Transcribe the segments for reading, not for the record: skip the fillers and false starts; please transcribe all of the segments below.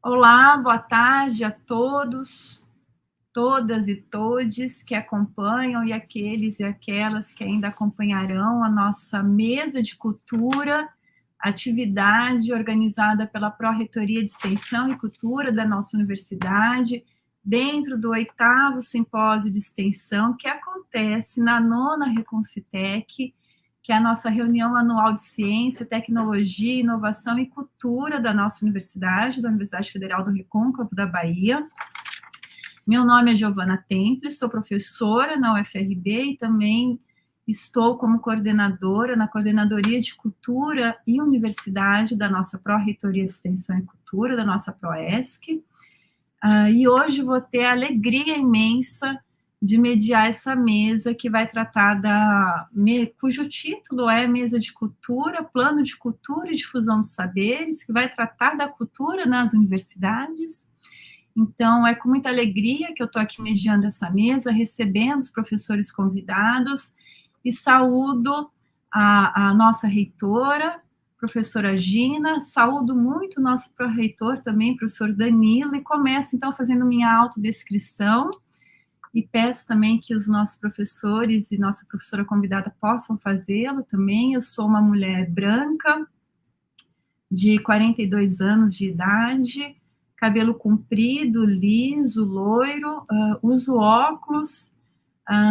Olá, boa tarde a todos, todas e todes que acompanham e aqueles e aquelas que ainda acompanharão a nossa mesa de cultura, atividade organizada pela Pró-Reitoria de Extensão e Cultura da nossa universidade, dentro do 8º Simpósio de Extensão, que acontece na 9ª Reconcitec, que é a nossa reunião anual de ciência, tecnologia, inovação e cultura da nossa universidade, da Universidade Federal do Recôncavo da Bahia. Meu nome é Giovana Temples, sou professora na UFRB e também estou como coordenadora na Coordenadoria de Cultura e Universidade da nossa Pró-Reitoria de Extensão e Cultura, da nossa ProESC. E hoje vou ter a alegria imensa de mediar essa mesa que vai tratar cujo título é Mesa de Cultura, Plano de Cultura e Difusão dos Saberes, que vai tratar da cultura nas universidades. Então, é com muita alegria que eu estou aqui mediando essa mesa, recebendo os professores convidados, e saúdo a nossa reitora, professora Gina, saúdo muito o nosso pró-reitor também, professor Danilo, e começo, então, fazendo minha autodescrição, e peço também que os nossos professores e nossa professora convidada possam fazê-lo também. Eu sou uma mulher branca, de 42 anos de idade, cabelo comprido, liso, loiro, uso óculos,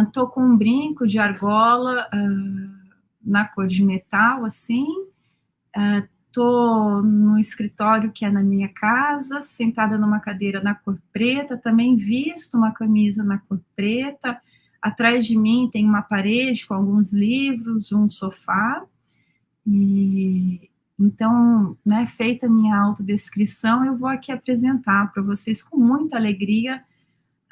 estou com um brinco de argola na cor de metal, assim, estou no escritório que é na minha casa, sentada numa cadeira na cor preta, também visto uma camisa na cor preta, atrás de mim tem uma parede com alguns livros, um sofá, e então, né, feita a minha autodescrição, eu vou aqui apresentar para vocês com muita alegria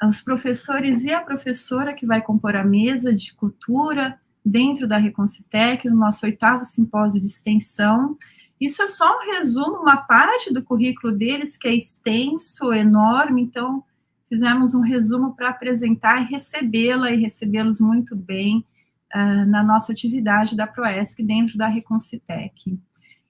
os professores e a professora que vai compor a mesa de cultura dentro da Reconcitec, no nosso 8º simpósio de extensão. Isso é só um resumo, uma parte do currículo deles, que é extenso, enorme, então fizemos um resumo para apresentar e recebê-la, e recebê-los muito bem na nossa atividade da ProESC dentro da Reconcitec.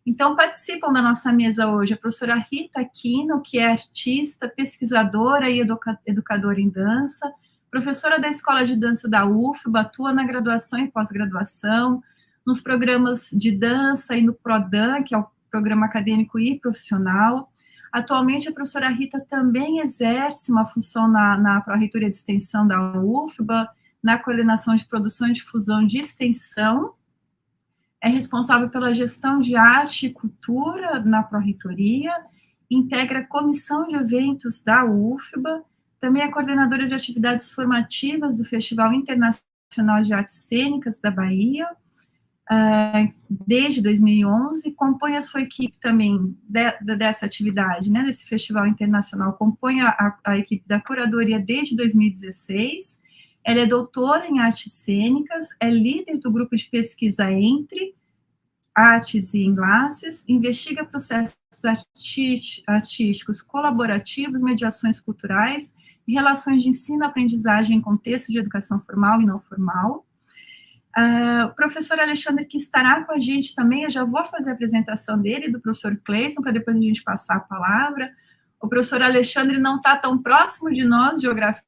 Então, participam da nossa mesa hoje a professora Rita Aquino, que é artista, pesquisadora e educadora em dança, professora da Escola de Dança da UFBA, atua na graduação e pós-graduação, nos programas de dança e no PRODAN, que é o programa acadêmico e profissional. Atualmente, a professora Rita também exerce uma função na Pró-Reitoria de Extensão da UFBA, na coordenação de produção e difusão de extensão, é responsável pela gestão de arte e cultura na Pró-Reitoria, integra a comissão de eventos da UFBA, também é coordenadora de atividades formativas do Festival Internacional de Artes Cênicas da Bahia, desde 2011, compõe a sua equipe também dessa atividade, né, desse Festival Internacional, compõe a equipe da curadoria desde 2016, ela é doutora em artes cênicas, é líder do grupo de pesquisa Entre Artes e Enlaces, investiga processos artísticos colaborativos, mediações culturais e relações de ensino-aprendizagem em contexto de educação formal e não formal. O professor Alexandre, que estará com a gente também, eu já vou fazer a apresentação dele, do professor Cleison, para depois a gente passar a palavra. O professor Alexandre não está tão próximo de nós, geograficamente,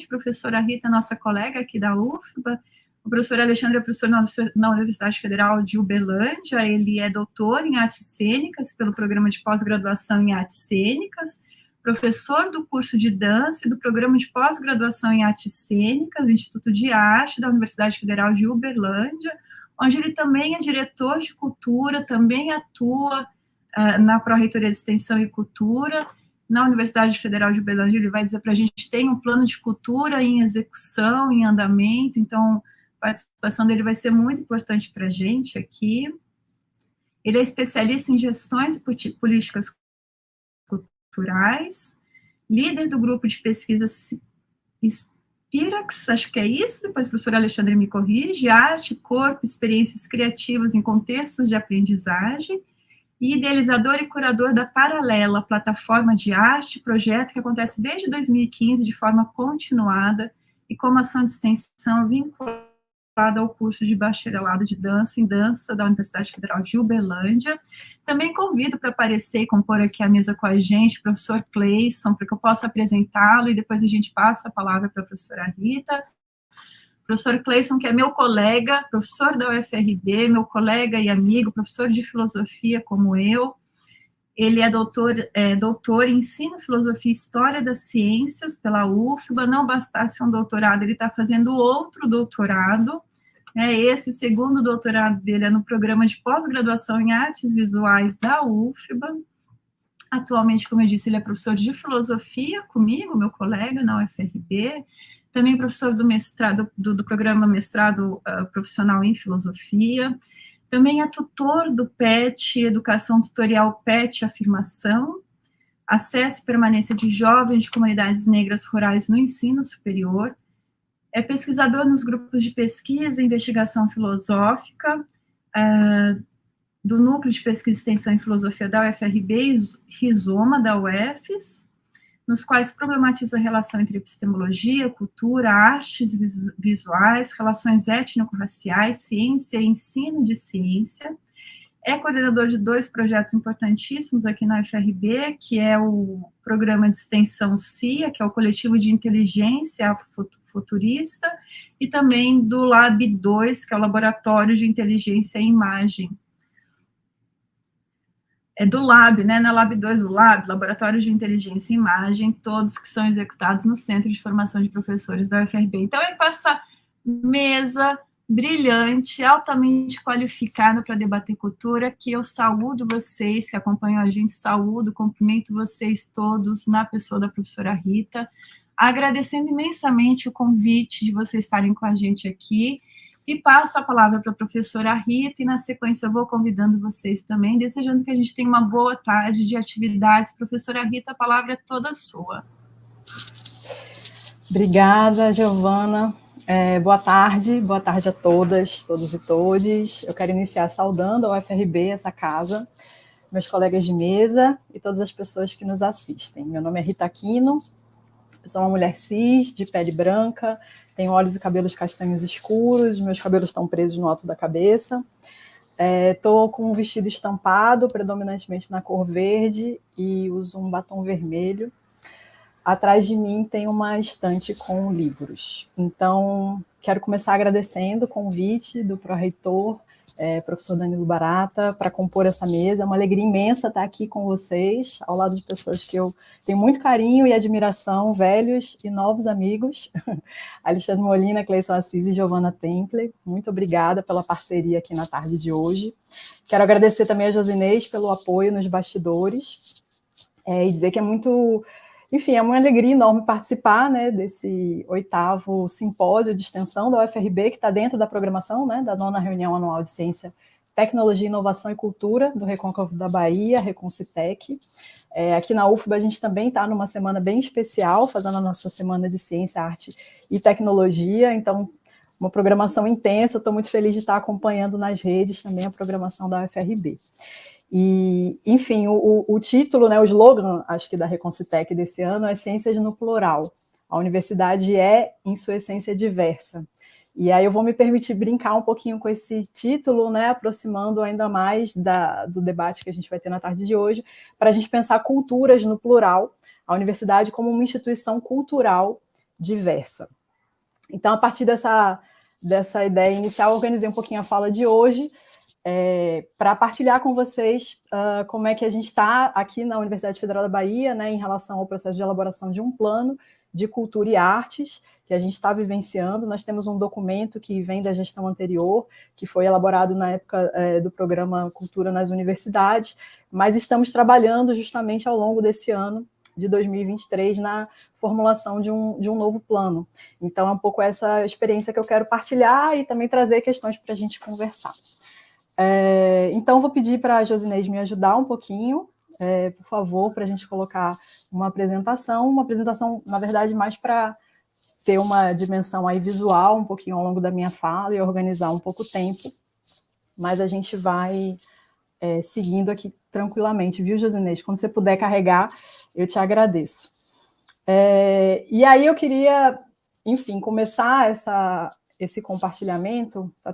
a professora Rita, nossa colega aqui da UFBA, o professor Alexandre é professor na Universidade Federal de Uberlândia, ele é doutor em artes cênicas, pelo programa de pós-graduação em artes cênicas, professor do curso de dança e do programa de pós-graduação em artes cênicas, Instituto de Arte da Universidade Federal de Uberlândia, onde ele também é diretor de cultura, também atua na Pró-Reitoria de Extensão e Cultura. Na Universidade Federal de Uberlândia, ele vai dizer para a gente, tem um plano de cultura em execução, em andamento, então a participação dele vai ser muito importante para a gente aqui. Ele é especialista em gestões e políticas culturais, líder do grupo de pesquisa Spirax, acho que é isso, depois o professor Alexandre me corrige, arte, corpo, experiências criativas em contextos de aprendizagem, e idealizador e curador da Paralela, plataforma de arte, projeto que acontece desde 2015 de forma continuada e como ação de extensão vinculada ao curso de bacharelado de dança em dança da Universidade Federal de Uberlândia. Também convido para aparecer e compor aqui a mesa com a gente, o professor Cleison, para que eu possa apresentá-lo e depois a gente passa a palavra para a professora Rita. Professor Cleison, que é meu colega, professor da UFRB, meu colega e amigo, professor de filosofia como eu. Ele é doutor em ensino, filosofia e história das ciências pela UFBA. Não bastasse um doutorado, ele está fazendo outro doutorado. Esse segundo doutorado dele é no programa de pós-graduação em artes visuais da UFBA. Atualmente, como eu disse, ele é professor de filosofia comigo, meu colega na UFRB. Também professor do mestrado, do programa mestrado profissional em filosofia. Também é tutor do PET, Educação Tutorial PET Afirmação, Acesso e Permanência de Jovens de Comunidades Negras Rurais no Ensino Superior. É pesquisador nos grupos de pesquisa e investigação filosófica, do Núcleo de Pesquisa e Extensão em Filosofia da UFRB e Rizoma da UFES, nos quais problematiza a relação entre epistemologia, cultura, artes visuais, relações étnico-raciais, ciência e ensino de ciência. É coordenador de 2 projetos importantíssimos aqui na UFRB, que é o programa de extensão CIA, que é o Coletivo de Inteligência Futurista, e também do Lab 2, que é o Laboratório de Inteligência e Imagem. É do Lab, né? Na Lab 2, o Lab, Laboratório de Inteligência e Imagem, todos que são executados no Centro de Formação de Professores da UFRB. Então, é com essa mesa brilhante, altamente qualificada para debater cultura, que eu saúdo vocês que acompanham a gente, cumprimento vocês todos na pessoa da professora Rita, agradecendo imensamente o convite de vocês estarem com a gente aqui, e passo a palavra para a professora Rita, e na sequência eu vou convidando vocês também, desejando que a gente tenha uma boa tarde de atividades. Professora Rita, a palavra é toda sua. Obrigada, Giovana. Boa tarde a todas, todos e todes. Eu quero iniciar saudando a UFRB, essa casa, meus colegas de mesa e todas as pessoas que nos assistem. Meu nome é Rita Aquino, eu sou uma mulher cis, de pele branca, tenho olhos e cabelos castanhos escuros, meus cabelos estão presos no alto da cabeça. Estou com um vestido estampado, predominantemente na cor verde, e uso um batom vermelho. Atrás de mim tem uma estante com livros. Então, quero começar agradecendo o convite do pró-reitor, professor Danilo Barata, para compor essa mesa. É uma alegria imensa estar aqui com vocês, ao lado de pessoas que eu tenho muito carinho e admiração, velhos e novos amigos. Alexandre Molina, Cleison Assis e Giovana Templer. Muito obrigada pela parceria aqui na tarde de hoje. Quero agradecer também a Josinês pelo apoio nos bastidores, e dizer que é muito... Enfim, é uma alegria enorme participar, né, desse 8º simpósio de extensão da UFRB, que está dentro da programação, né, da 9ª reunião anual de Ciência, Tecnologia, Inovação e Cultura do Recôncavo da Bahia, Reconcitec. Aqui na UFBA a gente também está numa semana bem especial, fazendo a nossa semana de Ciência, Arte e Tecnologia, então uma programação intensa. Estou muito feliz de estar acompanhando nas redes também a programação da UFRB. E, enfim, o título, né, o slogan, acho que da Reconcitec desse ano é Ciências no Plural. A universidade é, em sua essência, diversa. E aí eu vou me permitir brincar um pouquinho com esse título, né, aproximando ainda mais do debate que a gente vai ter na tarde de hoje, para a gente pensar culturas no plural, a universidade como uma instituição cultural diversa. Então, a partir dessa ideia inicial, eu organizei um pouquinho a fala de hoje, para partilhar com vocês como é que a gente está aqui na Universidade Federal da Bahia, né, em relação ao processo de elaboração de um plano de cultura e artes que a gente está vivenciando. Nós temos um documento que vem da gestão anterior, que foi elaborado na época do programa Cultura nas Universidades, mas estamos trabalhando justamente ao longo desse ano de 2023 na formulação de um novo plano. Então, é um pouco essa experiência que eu quero partilhar e também trazer questões para a gente conversar. Então, vou pedir para a Josinês me ajudar um pouquinho, por favor, para a gente colocar uma apresentação, na verdade, mais para ter uma dimensão aí visual, um pouquinho ao longo da minha fala e organizar um pouco o tempo, mas a gente vai seguindo aqui tranquilamente, viu, Josinês? Quando você puder carregar, eu te agradeço. E aí eu queria, enfim, começar esse compartilhamento. Tá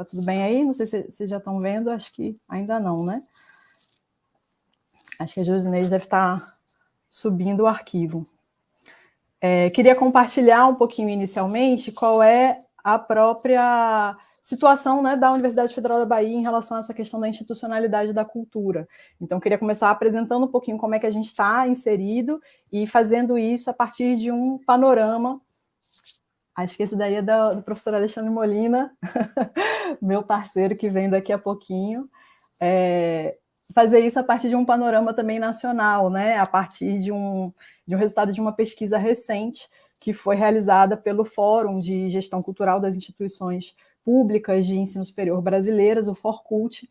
tudo bem aí? Não sei se vocês já estão vendo, acho que ainda não, né? Acho que a Josinês deve estar subindo o arquivo. Queria compartilhar um pouquinho inicialmente qual é a própria situação, né, da Universidade Federal da Bahia em relação a essa questão da institucionalidade da cultura. Então, queria começar apresentando um pouquinho como é que a gente está inserido e fazendo isso a partir de um panorama. Acho que esse daí é do professor Alexandre Molina, meu parceiro que vem daqui a pouquinho. Fazer isso a partir de um panorama também nacional, né? A partir de um resultado de uma pesquisa recente que foi realizada pelo Fórum de Gestão Cultural das Instituições Públicas de Ensino Superior Brasileiras, o FORCULT,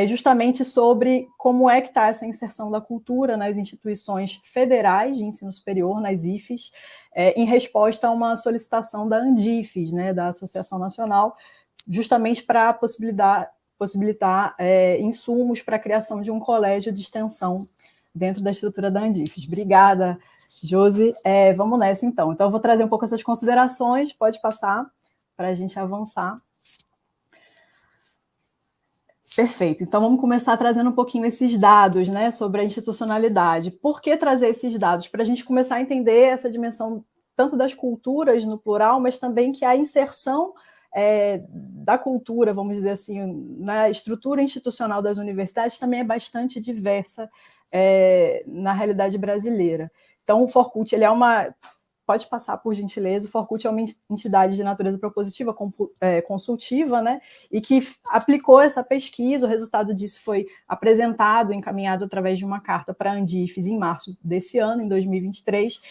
justamente sobre como é que está essa inserção da cultura nas instituições federais de ensino superior, nas IFES, em resposta a uma solicitação da ANDIFES, né, da Associação Nacional, justamente para possibilitar insumos para a criação de um colégio de extensão dentro da estrutura da ANDIFES. Obrigada, Josi. Vamos nessa, então. Então, eu vou trazer um pouco essas considerações, pode passar, para a gente avançar. Perfeito. Então, vamos começar trazendo um pouquinho esses dados, né, sobre a institucionalidade. Por que trazer esses dados? Para a gente começar a entender essa dimensão tanto das culturas no plural, mas também que a inserção da cultura, vamos dizer assim, na estrutura institucional das universidades também é bastante diversa na realidade brasileira. Então, o FORCULT, ele é uma... Pode passar, por gentileza. O FORCULT é uma entidade de natureza propositiva, consultiva, né, e que aplicou essa pesquisa. O resultado disso foi apresentado, encaminhado através de uma carta para a ANDIFES em março desse ano, em 2023,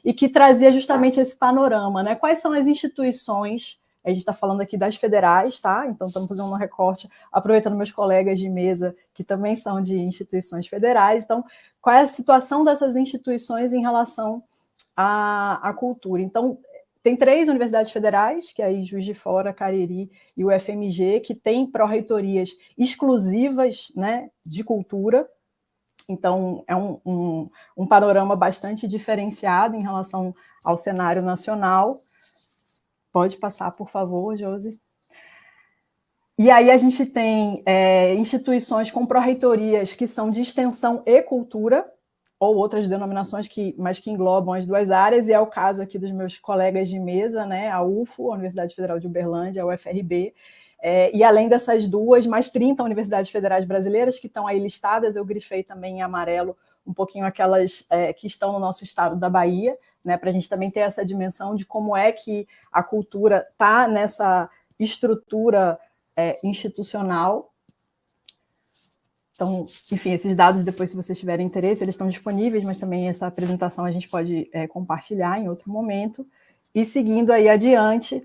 e que trazia justamente esse panorama, né? Quais são as instituições? A gente está falando aqui das federais, tá? Então, estamos fazendo um recorte, aproveitando meus colegas de mesa, que também são de instituições federais. Então, qual é a situação dessas instituições em relação à cultura? Então, tem 3 universidades federais, que é aí Juiz de Fora, Cariri e o FMG, que têm pró-reitorias exclusivas, né, de cultura. Então, é um panorama bastante diferenciado em relação ao cenário nacional. Pode passar, por favor, Josi. E aí a gente tem instituições com pró-reitorias que são de extensão e cultura, ou outras denominações, mas que englobam as 2 áreas, e é o caso aqui dos meus colegas de mesa, né, a UFO, a Universidade Federal de Uberlândia, a UFRB, e além dessas 2, mais 30 universidades federais brasileiras que estão aí listadas. Eu grifei também em amarelo um pouquinho aquelas que estão no nosso estado da Bahia, né, para a gente também ter essa dimensão de como é que a cultura está nessa estrutura institucional. Então, enfim, esses dados, depois, se vocês tiverem interesse, eles estão disponíveis, mas também essa apresentação a gente pode compartilhar em outro momento. E seguindo aí adiante,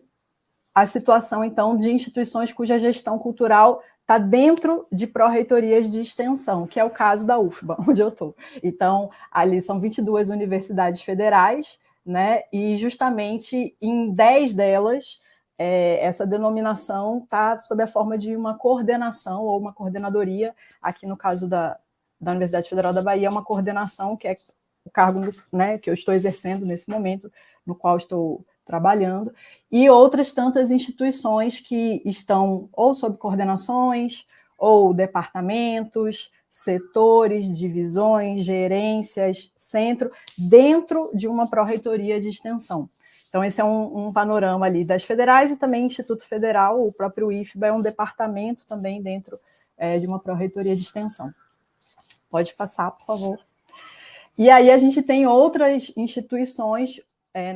a situação, então, de instituições cuja gestão cultural está dentro de pró-reitorias de extensão, que é o caso da UFBA, onde eu estou. Então, ali são 22 universidades federais, né, e justamente em 10 delas, essa denominação está sob a forma de uma coordenação ou uma coordenadoria. Aqui no caso da Universidade Federal da Bahia, é uma coordenação, que é o cargo, né, que eu estou exercendo nesse momento, no qual estou trabalhando, e outras tantas instituições que estão ou sob coordenações, ou departamentos, setores, divisões, gerências, centro, dentro de uma pró-reitoria de extensão. Então, esse é um panorama ali das federais, e também Instituto Federal, o próprio IFBA é um departamento também dentro de uma pró-reitoria de extensão. Pode passar, por favor. E aí a gente tem outras instituições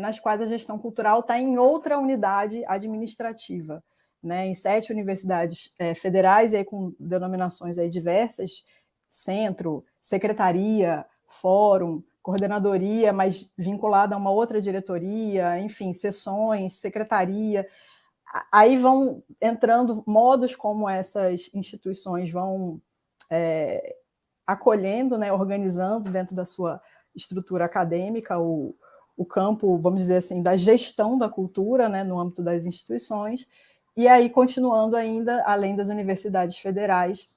nas quais a gestão cultural está em outra unidade administrativa, né, em 7 universidades federais, e aí com denominações aí diversas: centro, secretaria, fórum, coordenadoria, mas vinculada a uma outra diretoria, enfim, seções, secretaria. Aí vão entrando modos como essas instituições vão acolhendo, né, organizando dentro da sua estrutura acadêmica o campo, vamos dizer assim, da gestão da cultura, né, no âmbito das instituições. E aí, continuando ainda, além das universidades federais,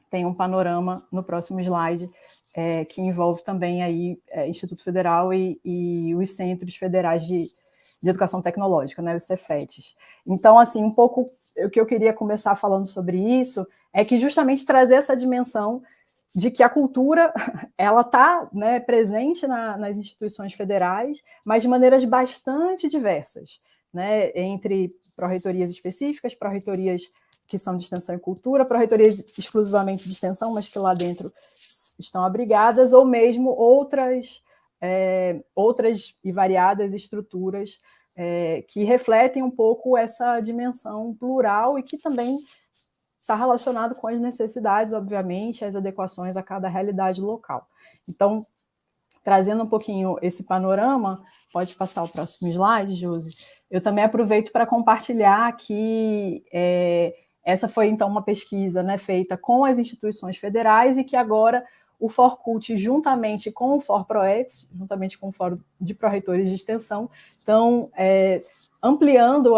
tem um panorama no próximo slide, que envolve também aí, Instituto Federal e os centros federais de Educação Tecnológica, né, os Cefetes. Então, assim, um pouco o que eu queria começar falando sobre isso é que justamente trazer essa dimensão de que a cultura ela está, né, presente nas instituições federais, mas de maneiras bastante diversas, né, entre pró-reitorias específicas, pró-reitorias que são de extensão e cultura, pró-reitorias exclusivamente de extensão, mas que lá dentro estão abrigadas, ou mesmo outras e variadas estruturas que refletem um pouco essa dimensão plural e que também está relacionado com as necessidades, obviamente, as adequações a cada realidade local. Então, trazendo um pouquinho esse panorama, pode passar o próximo slide, Josi. Eu também aproveito para compartilhar que essa foi, então, uma pesquisa, né, feita com as instituições federais e que agora o FORCULT, juntamente com o FORPROETS, juntamente com o Fórum de Pró-Reitores de Extensão, estão ampliando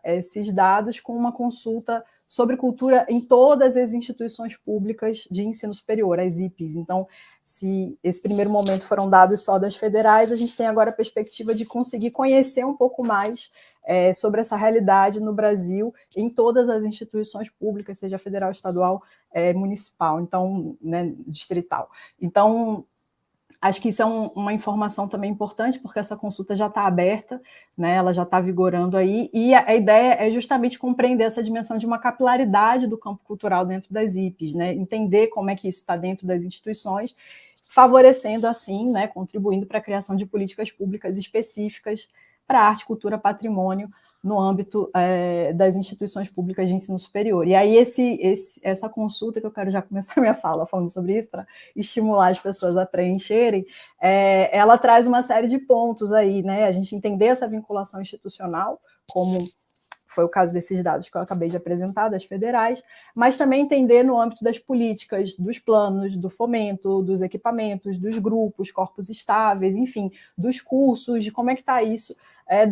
esses dados com uma consulta sobre cultura em todas as instituições públicas de ensino superior, as IPES. Então, se esse primeiro momento foram dados só das federais, a gente tem agora a perspectiva de conseguir conhecer um pouco mais sobre essa realidade no Brasil, em todas as instituições públicas, seja federal, estadual, municipal, então, né, distrital. Então, acho que isso é uma informação também importante, porque essa consulta já está aberta, né, ela já está vigorando aí, e a ideia é justamente compreender essa dimensão de uma capilaridade do campo cultural dentro das IPES, né, entender como é que isso está dentro das instituições, favorecendo assim, né, contribuindo para a criação de políticas públicas específicas para arte, cultura, patrimônio no âmbito das instituições públicas de ensino superior. E aí essa consulta, que eu quero já começar a minha fala falando sobre isso, para estimular as pessoas a preencherem, ela traz uma série de pontos aí, né? A gente entender essa vinculação institucional, como foi o caso desses dados que eu acabei de apresentar, das federais, mas também entender no âmbito das políticas, dos planos, do fomento, dos equipamentos, dos grupos, corpos estáveis, enfim, dos cursos, de como é que está isso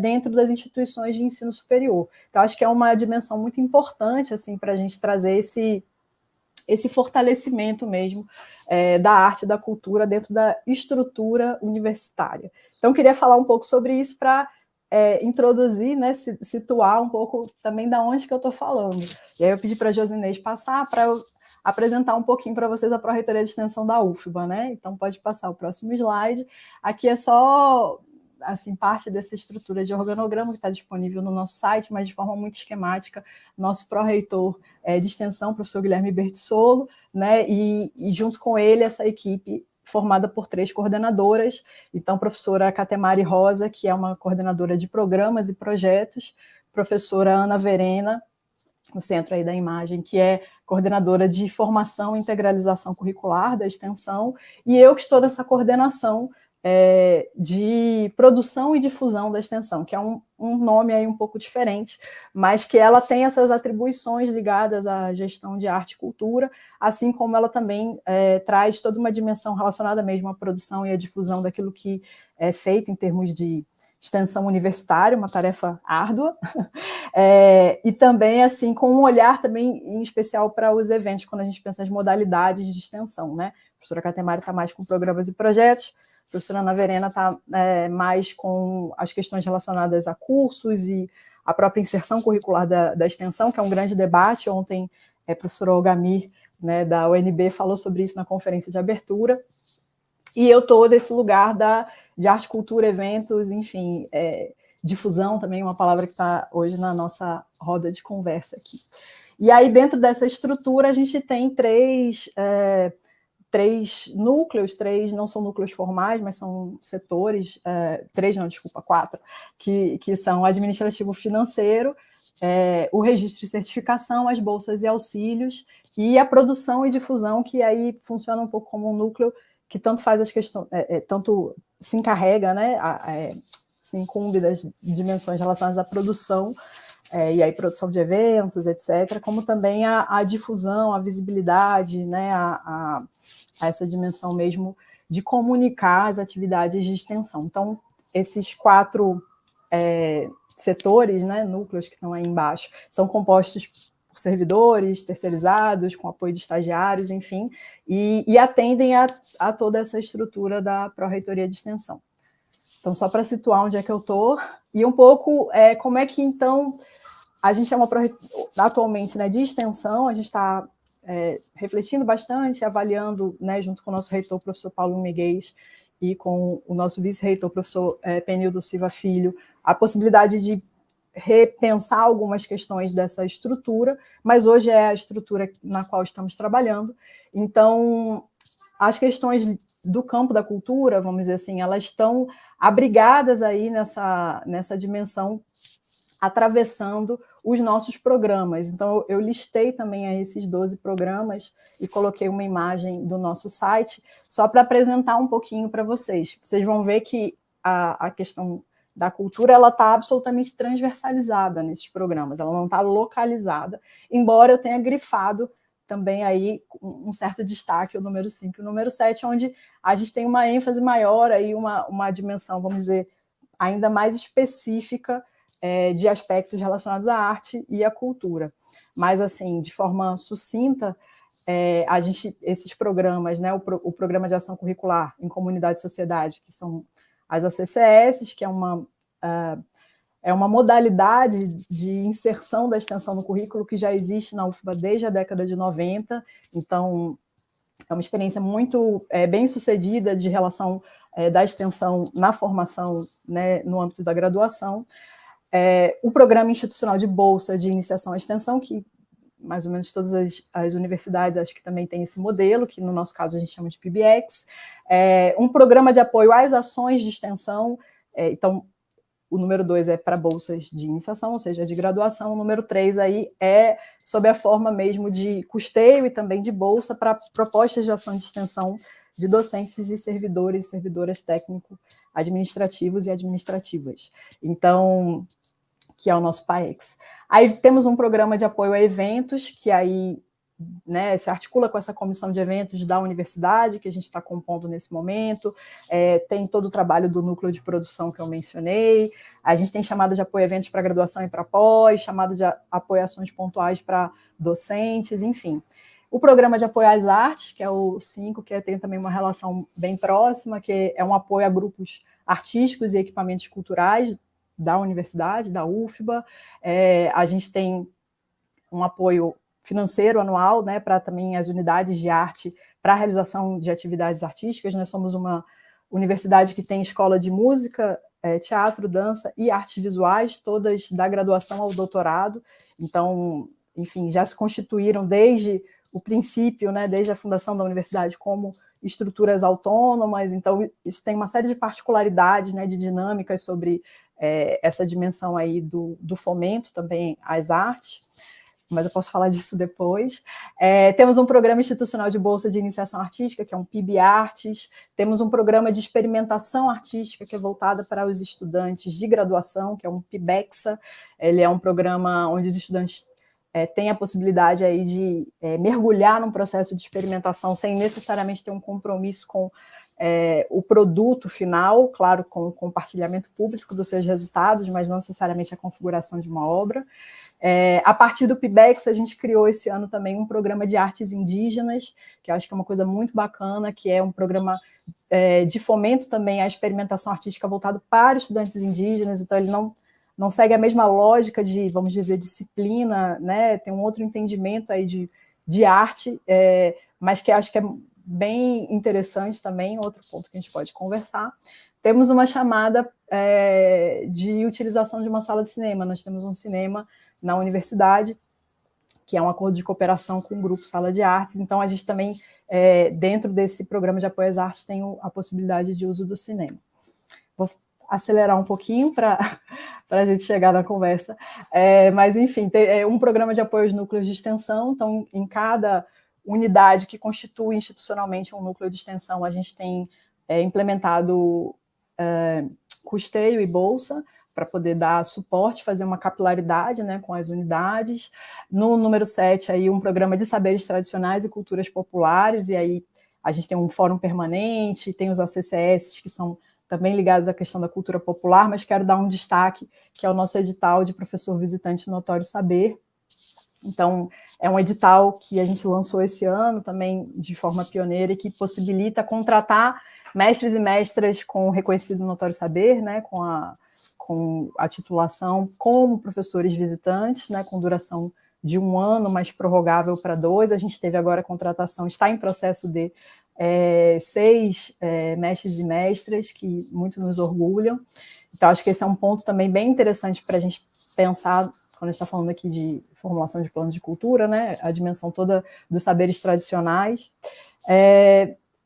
dentro das instituições de ensino superior. Então, acho que é uma dimensão muito importante assim, para a gente trazer esse fortalecimento mesmo da arte e da cultura dentro da estrutura universitária. Então, queria falar um pouco sobre isso para introduzir, né, situar um pouco também da onde que eu estou falando. E aí eu pedi para a Josinês passar para eu apresentar um pouquinho para vocês a Pró-Reitoria de Extensão da UFBA, né? Então pode passar o próximo slide. Aqui é só assim, parte dessa estrutura de organograma que está disponível no nosso site, mas de forma muito esquemática, nosso pró-reitor de extensão, professor Guilherme Bertissolo, né, e junto com ele essa equipe formada por 3 coordenadoras, então professora Catemari Rosa, que é uma coordenadora de programas e projetos, professora Ana Verena, no centro aí da imagem, que é coordenadora de formação e integralização curricular da extensão, e eu que estou nessa coordenação de produção e difusão da extensão, que é um nome aí um pouco diferente, mas que ela tem essas atribuições ligadas à gestão de arte e cultura, assim como ela também traz toda uma dimensão relacionada mesmo à produção e à difusão daquilo que é feito em termos de extensão universitária, uma tarefa árdua, e também assim com um olhar também em especial para os eventos, quando a gente pensa as modalidades de extensão, né? A professora Catemari está mais com programas e projetos, a professora Ana Verena está mais com as questões relacionadas a cursos e a própria inserção curricular da extensão, que é um grande debate. Ontem, a professora Olgamir, né, da UNB, falou sobre isso na conferência de abertura. E eu estou nesse lugar de arte, cultura, eventos, enfim, difusão também, uma palavra que está hoje na nossa roda de conversa aqui. E aí, dentro dessa estrutura, a gente tem três núcleos, 3 não são núcleos formais, mas são setores, 4, que são administrativo financeiro, o registro de certificação, as bolsas e auxílios, e a produção e difusão, que aí funciona um pouco como um núcleo que tanto faz as questões, tanto se encarrega, né, se incumbe das dimensões relacionadas à produção, e aí produção de eventos, etc., como também a difusão, a visibilidade, né, a essa dimensão mesmo de comunicar as atividades de extensão. Então, esses 4 setores, né, núcleos que estão aí embaixo, são compostos por servidores terceirizados, com apoio de estagiários, enfim, e atendem a toda essa estrutura da Pró-Reitoria de Extensão. Então, só para situar onde é que eu estou, e um pouco como é que, então, a gente é atualmente, né, de extensão, a gente está refletindo bastante, avaliando, né, junto com o nosso reitor, o professor Paulo Miguel, e com o nosso vice-reitor, o professor Penildo Silva Filho, a possibilidade de repensar algumas questões dessa estrutura, mas hoje é a estrutura na qual estamos trabalhando. Então, as questões do campo da cultura, vamos dizer assim, elas estão abrigadas aí nessa dimensão, atravessando os nossos programas. Então, eu listei também aí esses 12 programas e coloquei uma imagem do nosso site, só para apresentar um pouquinho para vocês. Vocês vão ver que a questão da cultura ela está absolutamente transversalizada nesses programas, ela não está localizada, embora eu tenha grifado também aí um certo destaque, o número 5 e o número 7, onde a gente tem uma ênfase maior, aí uma dimensão, vamos dizer, ainda mais específica de aspectos relacionados à arte e à cultura. Mas, assim, de forma sucinta, esses programas, né, o Programa de Ação Curricular em Comunidade e Sociedade, que são as ACCS, que é uma modalidade de inserção da extensão no currículo que já existe na UFBA desde a década de 90, então é uma experiência muito bem sucedida de relação da extensão na formação, né, no âmbito da graduação. O Programa Institucional de Bolsa de Iniciação à Extensão, que mais ou menos todas as universidades acho que também tem esse modelo, que no nosso caso a gente chama de PBX, um programa de apoio às ações de extensão, então o número 2 é para bolsas de iniciação, ou seja, de graduação, o número 3 aí é sob a forma mesmo de custeio e também de bolsa para propostas de ação de extensão de docentes e servidores e servidoras técnico-administrativos e administrativas. Então, que é o nosso PAEX. Aí temos um programa de apoio a eventos, que aí, né, se articula com essa comissão de eventos da universidade, que a gente está compondo nesse momento, tem todo o trabalho do núcleo de produção que eu mencionei, a gente tem chamada de apoio a eventos para graduação e para pós, chamada de apoio a ações pontuais para docentes, enfim. O programa de apoio às artes, que é o 5, que tem também uma relação bem próxima, que é um apoio a grupos artísticos e equipamentos culturais da universidade, da UFBA. A gente tem um apoio financeiro anual, né, para também as unidades de arte para a realização de atividades artísticas. Nós somos uma universidade que tem escola de música, teatro, dança e artes visuais, todas da graduação ao doutorado. Então, enfim, já se constituíram desde o princípio, né, desde a fundação da universidade, como estruturas autônomas. Então, isso tem uma série de particularidades, né, de dinâmicas sobre essa dimensão aí do fomento também às artes, mas eu posso falar disso depois. Temos um programa institucional de bolsa de iniciação artística, que é um PIB Artes, temos um programa de experimentação artística, que é voltado para os estudantes de graduação, que é um PIBEXA. Ele é um programa onde os estudantes têm a possibilidade aí de mergulhar num processo de experimentação sem necessariamente ter um compromisso com o produto final, claro, com o compartilhamento público dos seus resultados, mas não necessariamente a configuração de uma obra. A partir do PIBEX, a gente criou esse ano também um programa de artes indígenas, que eu acho que é uma coisa muito bacana, que é um programa de fomento também à experimentação artística voltado para estudantes indígenas, então ele não segue a mesma lógica de, vamos dizer, disciplina, né? Tem um outro entendimento aí de arte, mas que acho que é bem interessante também, outro ponto que a gente pode conversar. Temos uma chamada de utilização de uma sala de cinema. Nós temos um cinema na universidade, que é um acordo de cooperação com o grupo Sala de Artes. Então, a gente também, dentro desse programa de apoio às artes, tem a possibilidade de uso do cinema. Vou acelerar um pouquinho para a gente chegar na conversa. Mas, enfim, tem um programa de apoio aos núcleos de extensão. Então, em cada unidade que constitui institucionalmente um núcleo de extensão, a gente tem implementado custeio e bolsa para poder dar suporte, fazer uma capilaridade, né, com as unidades. No número 7, aí, um programa de saberes tradicionais e culturas populares, e aí a gente tem um fórum permanente, tem os ACCS, que são também ligados à questão da cultura popular, mas quero dar um destaque, que é o nosso edital de professor visitante notório saber. Então, é um edital que a gente lançou esse ano também de forma pioneira e que possibilita contratar mestres e mestras com reconhecido notório saber, né, com a titulação como professores visitantes, né, com duração de 1 ano, mas prorrogável para 2. A gente teve agora a contratação, está em processo de 6 mestres e mestras, que muito nos orgulham. Então, acho que esse é um ponto também bem interessante para a gente pensar, quando a gente está falando aqui de formulação de plano de cultura, né, a dimensão toda dos saberes tradicionais.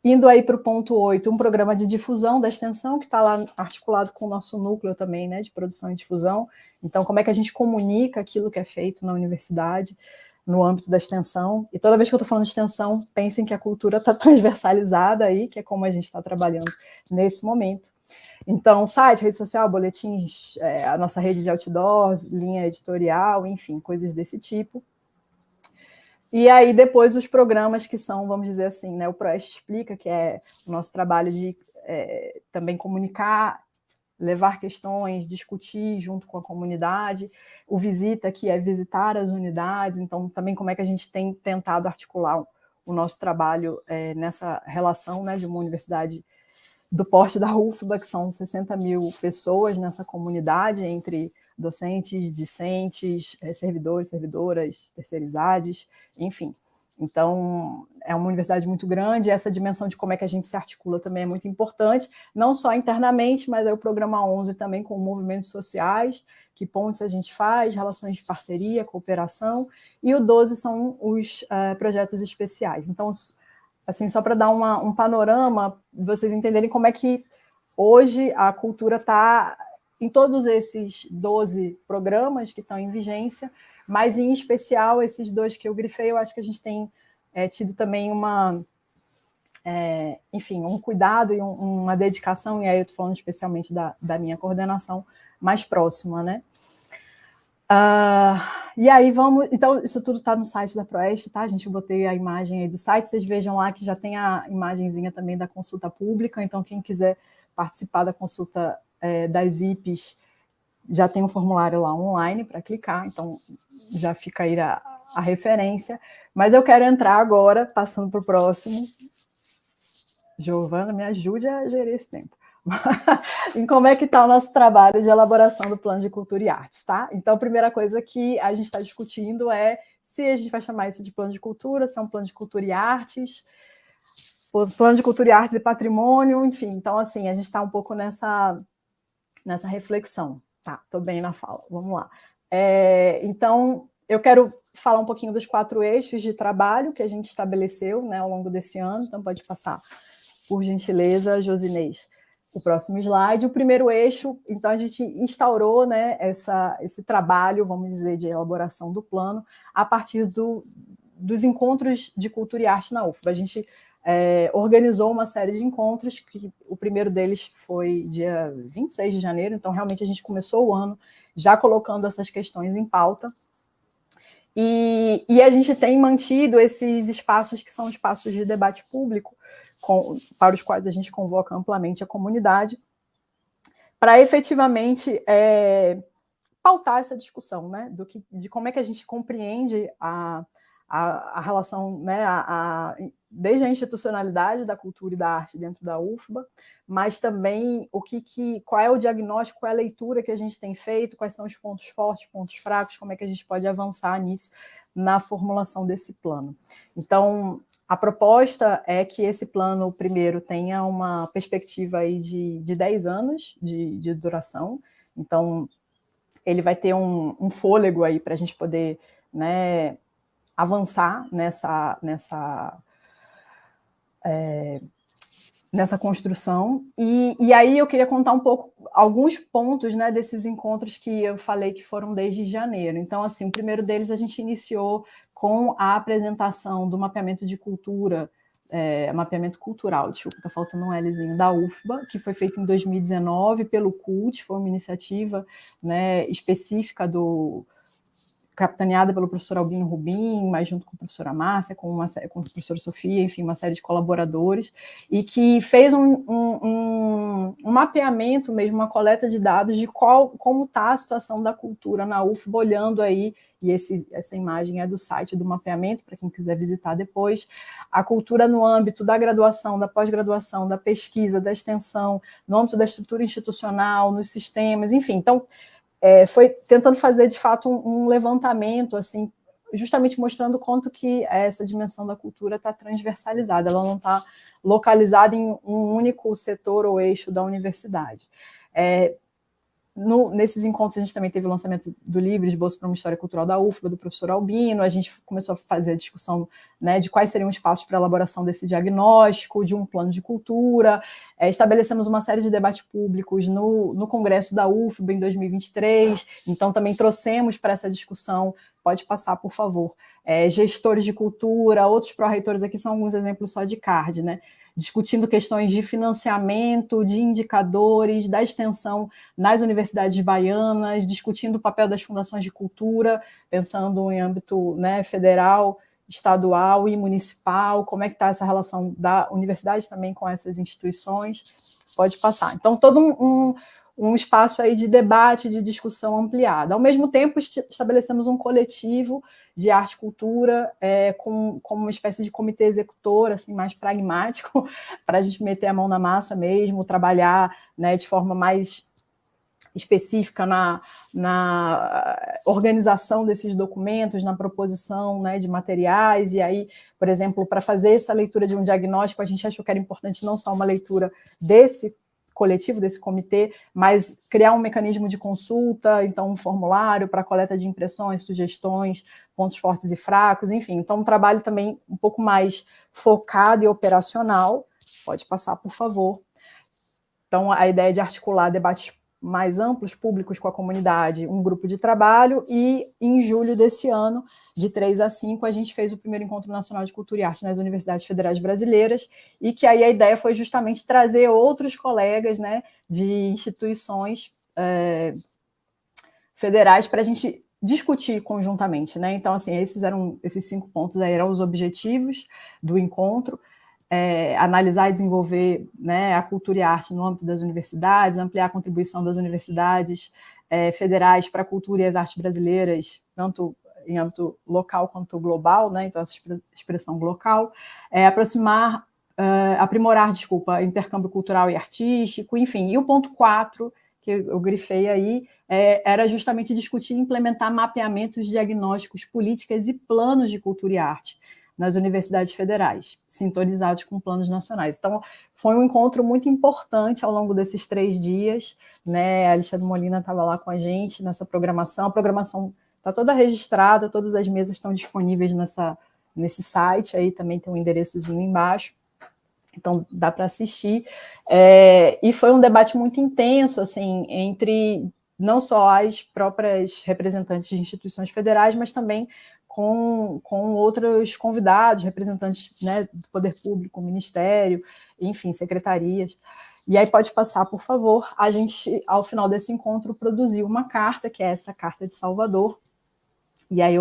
Indo aí para o ponto 8, um programa de difusão da extensão, que está lá articulado com o nosso núcleo também, né, de produção e difusão. Então, como é que a gente comunica aquilo que é feito na universidade, no âmbito da extensão. E toda vez que eu estou falando de extensão, pensem que a cultura está transversalizada aí, que é como a gente está trabalhando nesse momento. Então, site, rede social, boletins, a nossa rede de outdoors, linha editorial, enfim, coisas desse tipo. E aí, depois, os programas que são, vamos dizer assim, né, o Proeste Explica, que é o nosso trabalho de também comunicar, levar questões, discutir junto com a comunidade. O Visita, que é visitar as unidades. Então, também como é que a gente tem tentado articular o nosso trabalho nessa relação, né, de uma universidade do porte da UFBA, que são 60 mil pessoas nessa comunidade, entre docentes, discentes, servidores, servidoras, terceirizados, enfim. Então, é uma universidade muito grande, e essa dimensão de como é que a gente se articula também é muito importante, não só internamente, mas é o programa 11 também com movimentos sociais, que pontes a gente faz, relações de parceria, cooperação, e o 12 são os projetos especiais. Então, assim, só para dar um panorama, vocês entenderem como é que hoje a cultura está em todos esses 12 programas que estão em vigência, mas em especial esses 2 que eu grifei, eu acho que a gente tem tido também enfim, um cuidado e uma dedicação, e aí eu estou falando especialmente da minha coordenação mais próxima, né? E aí vamos... Então, isso tudo está no site da Proeste, tá? A gente botei a imagem aí do site, vocês vejam lá que já tem a imagenzinha também da consulta pública, então quem quiser participar da consulta das IPs, já tem um formulário lá online para clicar, então já fica aí a referência. Mas eu quero entrar agora, passando para o próximo. Giovana, me ajude a gerir esse tempo. Em como é que está o nosso trabalho de elaboração do plano de cultura e artes, tá? Então, a primeira coisa que a gente está discutindo é se a gente vai chamar isso de plano de cultura, se é um plano de cultura e artes, plano de cultura e artes e patrimônio, enfim. Então, assim, a gente está um pouco nessa reflexão. Tá, estou bem na fala, vamos lá. Então, eu quero falar um pouquinho dos 4 eixos de trabalho que a gente estabeleceu, né, ao longo desse ano, então pode passar, por gentileza, Josinês, o próximo slide. O primeiro eixo, então a gente instaurou, né, esse trabalho, vamos dizer, de elaboração do plano, a partir dos encontros de cultura e arte na UFBA. A gente organizou uma série de encontros, que o primeiro deles foi dia 26 de janeiro, então realmente a gente começou o ano já colocando essas questões em pauta, e a gente tem mantido esses espaços que são espaços de debate público, para os quais a gente convoca amplamente a comunidade, para efetivamente pautar essa discussão, né, de como é que a gente compreende a relação, né, desde a institucionalidade da cultura e da arte dentro da UFBA, mas também qual é o diagnóstico, qual é a leitura que a gente tem feito, quais são os pontos fortes, pontos fracos, como é que a gente pode avançar nisso na formulação desse plano. Então, a proposta é que esse plano, primeiro, tenha uma perspectiva aí de 10 anos de duração, então ele vai ter um fôlego aí para a gente poder, né, avançar nessa construção. E aí eu queria contar um pouco, alguns pontos, né, desses encontros que eu falei que foram desde janeiro. Então, assim, o primeiro deles a gente iniciou com a apresentação do mapeamento de cultura, mapeamento cultural, desculpa, está faltando um Lzinho, da UFBA, que foi feito em 2019 pelo CULT, foi uma iniciativa, né, específica capitaneada pelo professor Albino Rubim, mas junto com a professora Márcia, com a professora Sofia, enfim, uma série de colaboradores, e que fez um um mapeamento mesmo, uma coleta de dados de como está a situação da cultura na UFBA, olhando aí, e essa imagem é do site do mapeamento, para quem quiser visitar depois, a cultura no âmbito da graduação, da pós-graduação, da pesquisa, da extensão, no âmbito da estrutura institucional, nos sistemas, enfim. Então, foi tentando fazer, de fato, um levantamento, assim, justamente mostrando quanto que essa dimensão da cultura está transversalizada, ela não está localizada em um único setor ou eixo da universidade. Nesses encontros, a gente também teve o lançamento do livro de Bolsa para uma História Cultural da UFBA, do professor Albino, a gente começou a fazer a discussão, né, de quais seriam os passos para a elaboração desse diagnóstico, de um plano de cultura, estabelecemos uma série de debates públicos no Congresso da UFBA em 2023, então também trouxemos para essa discussão, pode passar, por favor, gestores de cultura, outros pró-reitores, aqui são alguns exemplos só de card, né, discutindo questões de financiamento, de indicadores, da extensão nas universidades baianas, discutindo o papel das fundações de cultura, pensando em âmbito, né, federal, estadual e municipal, como é que está essa relação da universidade também com essas instituições, pode passar. Então, todo um espaço aí de debate, de discussão ampliada. Ao mesmo tempo, estabelecemos um coletivo de arte e cultura como uma espécie de comitê executor, assim, mais pragmático, para a gente meter a mão na massa mesmo, trabalhar, né, de forma mais específica na organização desses documentos, na proposição, né, de materiais, e aí, por exemplo, para fazer essa leitura de um diagnóstico, a gente achou que era importante não só uma leitura desse coletivo, desse comitê, mas criar um mecanismo de consulta, então um formulário para coleta de impressões, sugestões, pontos fortes e fracos, enfim, então um trabalho também um pouco mais focado e operacional, pode passar, por favor. Então, a ideia de articular debates mais amplos, públicos com a comunidade, um grupo de trabalho, e em julho desse ano, de 3 a 5, a gente fez o primeiro Encontro Nacional de Cultura e Arte nas Universidades Federais Brasileiras, e que aí a ideia foi justamente trazer outros colegas, né, de instituições federais para a gente discutir conjuntamente, né? Então, assim, esses 5 pontos aí eram os objetivos do encontro. Analisar e desenvolver, né, a cultura e a arte no âmbito das universidades, ampliar a contribuição das universidades federais para a cultura e as artes brasileiras, tanto em âmbito local quanto global, né, então essa expressão local, aprimorar, intercâmbio cultural e artístico, enfim. E o ponto 4, que eu grifei aí, era justamente discutir e implementar mapeamentos, diagnósticos, políticas e planos de cultura e arte nas universidades federais, sintonizados com planos nacionais. Então, foi um encontro muito importante ao longo desses 3 dias, né? A Alexandre Molina estava lá com a gente nessa programação. A programação está toda registrada, todas as mesas estão disponíveis nesse site, aí também tem um endereçozinho embaixo, então dá para assistir. E foi um debate muito intenso, assim, entre não só as próprias representantes de instituições federais, mas também com outros convidados, representantes, né, do poder público, ministério, enfim, secretarias. E aí pode passar, por favor. A gente, ao final desse encontro, produziu uma carta, que é essa Carta de Salvador. E aí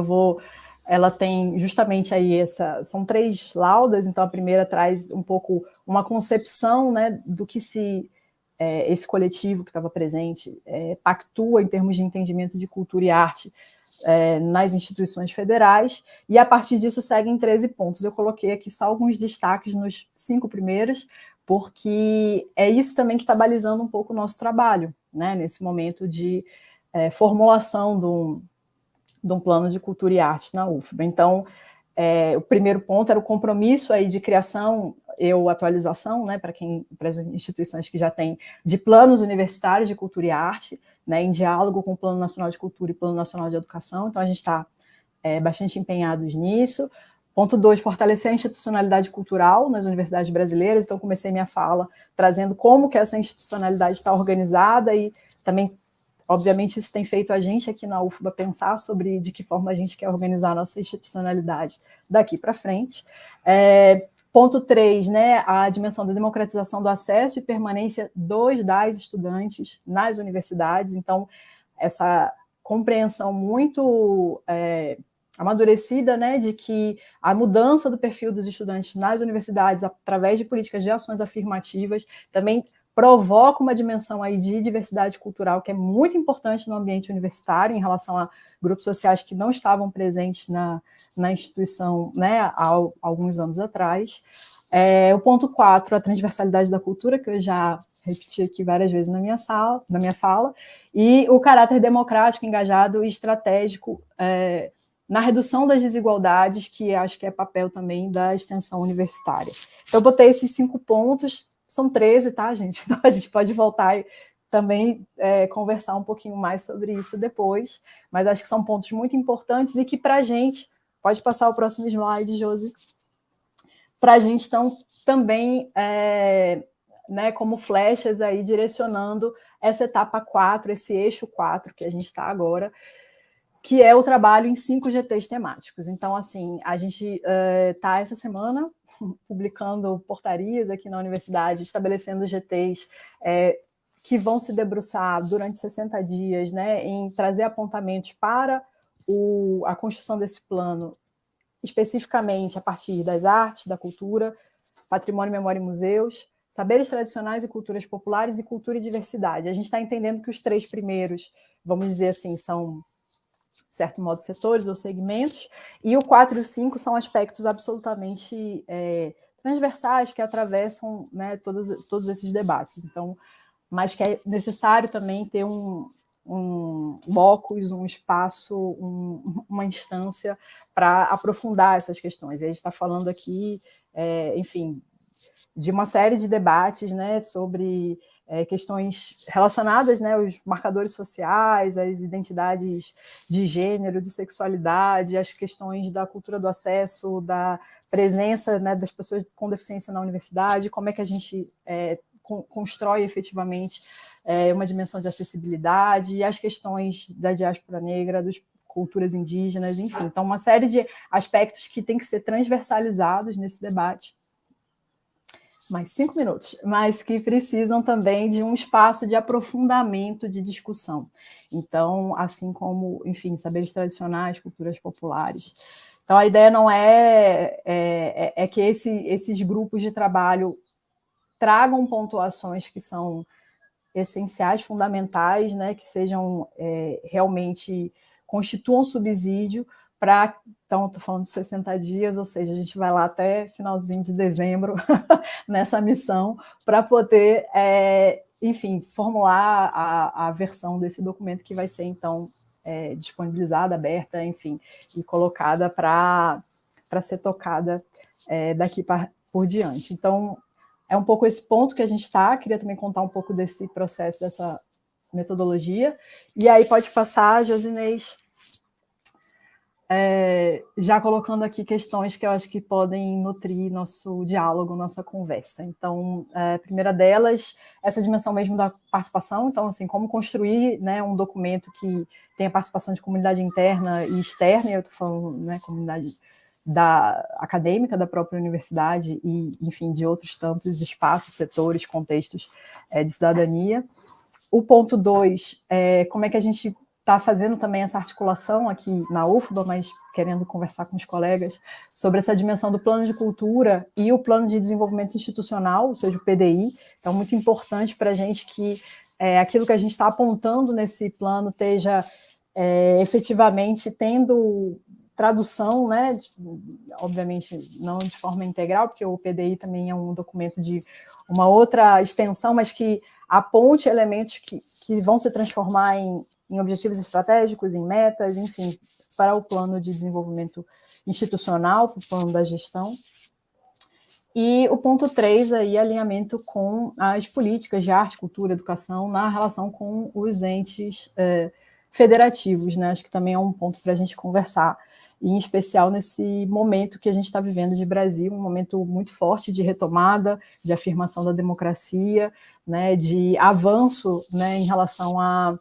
ela tem justamente aí são 3 laudas, então a primeira traz um pouco uma concepção, né, do que esse coletivo que estava presente pactua em termos de entendimento de cultura e arte nas instituições federais, e a partir disso seguem 13 pontos. Eu coloquei aqui só alguns destaques nos 5 primeiros, porque é isso também que está balizando um pouco o nosso trabalho, né, nesse momento de formulação de um plano de cultura e arte na UFBA. Então, o primeiro ponto era o compromisso aí de criação atualização, né, para as instituições que já têm, de planos universitários de cultura e arte, né, em diálogo com o Plano Nacional de Cultura e Plano Nacional de Educação. Então, a gente está bastante empenhados nisso. Ponto 2, fortalecer a institucionalidade cultural nas universidades brasileiras. Então, comecei minha fala trazendo como que essa institucionalidade está organizada e também, obviamente, isso tem feito a gente aqui na UFBA pensar sobre de que forma a gente quer organizar a nossa institucionalidade daqui para frente. Ponto 3, né, a dimensão da democratização do acesso e permanência das estudantes nas universidades. Então, essa compreensão muito amadurecida, né, de que a mudança do perfil dos estudantes nas universidades, através de políticas de ações afirmativas, também provoca uma dimensão aí de diversidade cultural que é muito importante no ambiente universitário em relação a grupos sociais que não estavam presentes na instituição, né, há alguns anos atrás. O ponto 4, a transversalidade da cultura, que eu já repeti aqui várias vezes na minha fala, e o caráter democrático, engajado e estratégico na redução das desigualdades, que acho que é papel também da extensão universitária. Então, eu botei esses 5 pontos, são 13, tá, gente? Então, a gente pode voltar e também conversar um pouquinho mais sobre isso depois, mas acho que são pontos muito importantes e que, para a gente, pode passar o próximo slide, Josi, para a gente estão também né, como flechas aí direcionando essa etapa 4, esse eixo 4 que a gente está agora, que é o trabalho em 5 GTs temáticos. Então, assim, a gente está essa semana publicando portarias aqui na universidade, estabelecendo GTs que vão se debruçar durante 60 dias, né, em trazer apontamentos para a construção desse plano, especificamente a partir das artes, da cultura, patrimônio, memória e museus, saberes tradicionais e culturas populares e cultura e diversidade. A gente está entendendo que os 3 primeiros, vamos dizer assim, são, de certo modo, setores ou segmentos, e o 4 e o 5 são aspectos absolutamente transversais que atravessam, né, todos esses debates. Então, mas que é necessário também ter um locus, um espaço, uma instância para aprofundar essas questões. E a gente está falando aqui, enfim, de uma série de debates, né, sobre questões relacionadas, né, aos marcadores sociais, às identidades de gênero, de sexualidade, as questões da cultura do acesso, da presença, né, das pessoas com deficiência na universidade, como é que a gente constrói efetivamente uma dimensão de acessibilidade, e as questões da diáspora negra, das culturas indígenas, enfim. Então, uma série de aspectos que têm que ser transversalizados nesse debate. Mais 5 minutos, mas que precisam também de um espaço de aprofundamento de discussão. Então, assim como, enfim, saberes tradicionais, culturas populares. Então, a ideia não é que esses grupos de trabalho tragam pontuações que são essenciais, fundamentais, né, que sejam realmente constituam subsídio para, então, estou falando de 60 dias, ou seja, a gente vai lá até finalzinho de dezembro nessa missão para poder, enfim, formular a versão desse documento que vai ser, então, disponibilizada, aberta, enfim, e colocada para ser tocada daqui por diante. Então, é um pouco esse ponto que a gente está. Queria também contar um pouco desse processo, dessa metodologia. E aí pode passar, Josinês, já colocando aqui questões que eu acho que podem nutrir nosso diálogo, nossa conversa. Então, a primeira delas, essa dimensão mesmo da participação. Então, assim, como construir, né, um documento que tenha participação de comunidade interna e externa, e eu estou falando, né, comunidade acadêmica da própria universidade e, enfim, de outros tantos espaços, setores, contextos de cidadania. O ponto 2, como é que a gente está fazendo também essa articulação aqui na UFBA, mas querendo conversar com os colegas sobre essa dimensão do plano de cultura e o plano de desenvolvimento institucional, ou seja, o PDI. Então, muito importante para a gente que aquilo que a gente está apontando nesse plano esteja efetivamente tendo tradução, né, obviamente não de forma integral, porque o PDI também é um documento de uma outra extensão, mas que aponte elementos que vão se transformar em objetivos estratégicos, em metas, enfim, para o plano de desenvolvimento institucional, para o plano da gestão. E o ponto 3, aí, alinhamento com as políticas de arte, cultura, educação, na relação com os entes federativos, né? Acho que também é um ponto para a gente conversar, e em especial nesse momento que a gente está vivendo de Brasil, um momento muito forte de retomada, de afirmação da democracia, né, de avanço, né, em relação à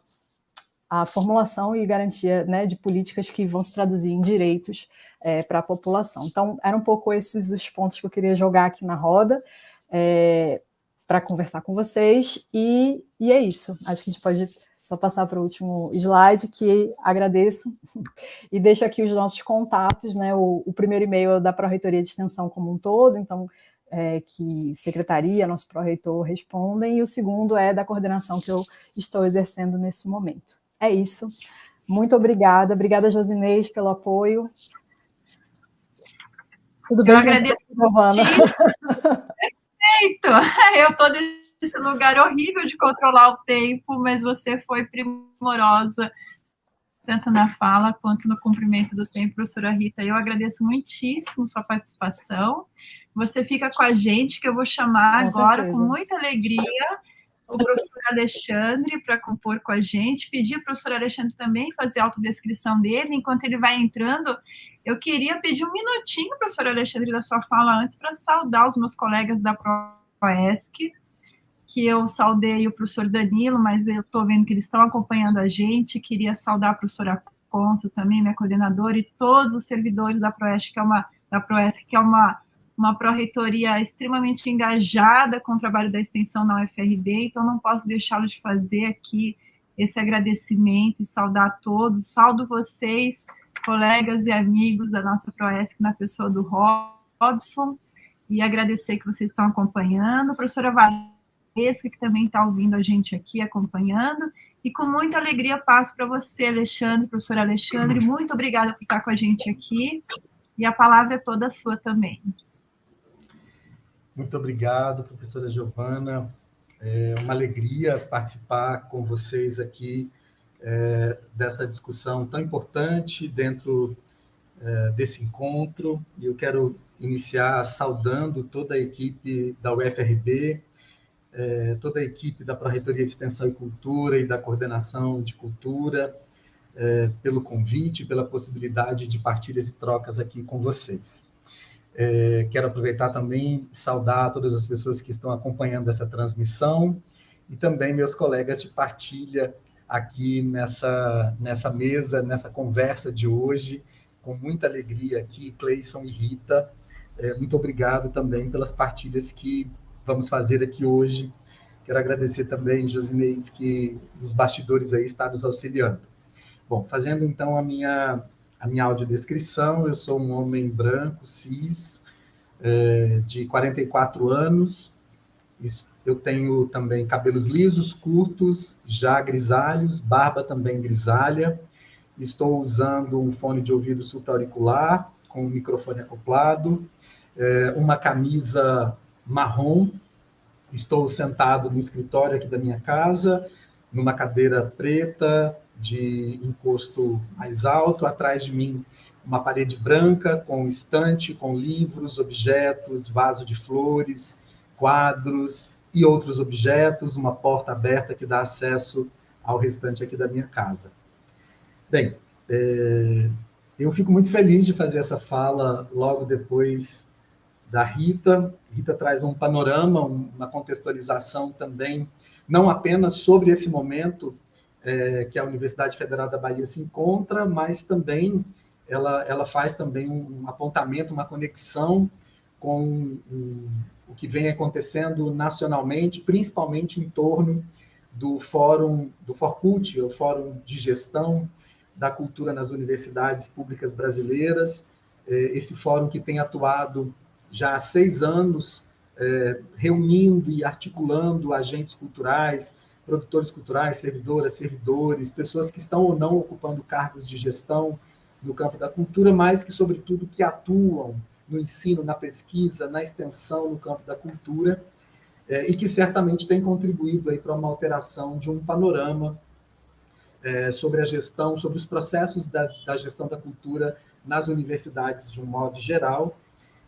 formulação e garantia, né, de políticas que vão se traduzir em direitos para a população. Então, eram um pouco esses os pontos que eu queria jogar aqui na roda, para conversar com vocês, e é isso. Acho que a gente pode só passar para o último slide, que agradeço, e deixo aqui os nossos contatos, né? O primeiro e-mail é da Pró-Reitoria de Extensão como um todo, então que secretaria, nosso pró-reitor respondem, e o segundo é da coordenação que eu estou exercendo nesse momento. É isso. Muito obrigada. Obrigada, Josinês, pelo apoio. Tudo bem? Eu agradeço, Giovana? Perfeito! Eu estou nesse lugar horrível de controlar o tempo, mas você foi primorosa, tanto na fala quanto no cumprimento do tempo, professora Rita. Eu agradeço muitíssimo sua participação. Você fica com a gente, que eu vou chamar agora, com muita alegria, o professor Alexandre para compor com a gente. Pedir ao professor Alexandre também fazer a autodescrição dele. Enquanto ele vai entrando, eu queria pedir um minutinho, professor Alexandre, da sua fala antes, para saudar os meus colegas da ProESC, que eu saudei o professor Danilo, mas eu estou vendo que eles estão acompanhando a gente. Queria saudar a professora Consul também, minha coordenadora, e todos os servidores da ProESC, que é uma pró-reitoria extremamente engajada com o trabalho da extensão na UFRB, então não posso deixá-lo de fazer aqui esse agradecimento e saudar a todos. Saldo vocês, colegas e amigos da nossa ProESC, na pessoa do Robson, e agradecer que vocês estão acompanhando. A professora Valesca, que também está ouvindo a gente aqui, acompanhando, e com muita alegria passo para você, Alexandre, professor Alexandre, muito obrigada por estar com a gente aqui, e a palavra é toda sua também. Muito obrigado, professora Giovana. É uma alegria participar com vocês aqui dessa discussão tão importante dentro desse encontro. E eu quero iniciar saudando toda a equipe da UFRB, toda a equipe da Pró-Reitoria de Extensão e Cultura e da Coordenação de Cultura, pelo convite, pela possibilidade de partilhas e trocas aqui com vocês. Quero aproveitar também e saudar todas as pessoas que estão acompanhando essa transmissão e também meus colegas de partilha aqui nessa mesa, nessa conversa de hoje, com muita alegria aqui, Cleison e Rita. Muito obrigado também pelas partilhas que vamos fazer aqui hoje. Quero agradecer também, Josinês, que nos bastidores aí está nos auxiliando. Bom, fazendo então a minha audiodescrição, eu sou um homem branco, cis, de 44 anos, eu tenho também cabelos lisos, curtos, já grisalhos, barba também grisalha, estou usando um fone de ouvido supraauricular, com um microfone acoplado, uma camisa marrom, estou sentado no escritório aqui da minha casa, numa cadeira preta, de encosto mais alto, atrás de mim uma parede branca com estante, com livros, objetos, vaso de flores, quadros e outros objetos, uma porta aberta que dá acesso ao restante aqui da minha casa. Bem, eu fico muito feliz de fazer essa fala logo depois da Rita. Rita traz um panorama, uma contextualização também, não apenas sobre esse momento que a Universidade Federal da Bahia se encontra, mas também ela faz também um apontamento, uma conexão com o que vem acontecendo nacionalmente, principalmente em torno do FORCULT, o Fórum de Gestão da Cultura nas Universidades Públicas Brasileiras, esse fórum que tem atuado já há 6 anos, reunindo e articulando agentes culturais, produtores culturais, servidoras, servidores, pessoas que estão ou não ocupando cargos de gestão no campo da cultura, mas que, sobretudo, que atuam no ensino, na pesquisa, na extensão no campo da cultura, e que certamente têm contribuído aí para uma alteração de um panorama sobre a gestão, sobre os processos da gestão da cultura nas universidades de um modo geral.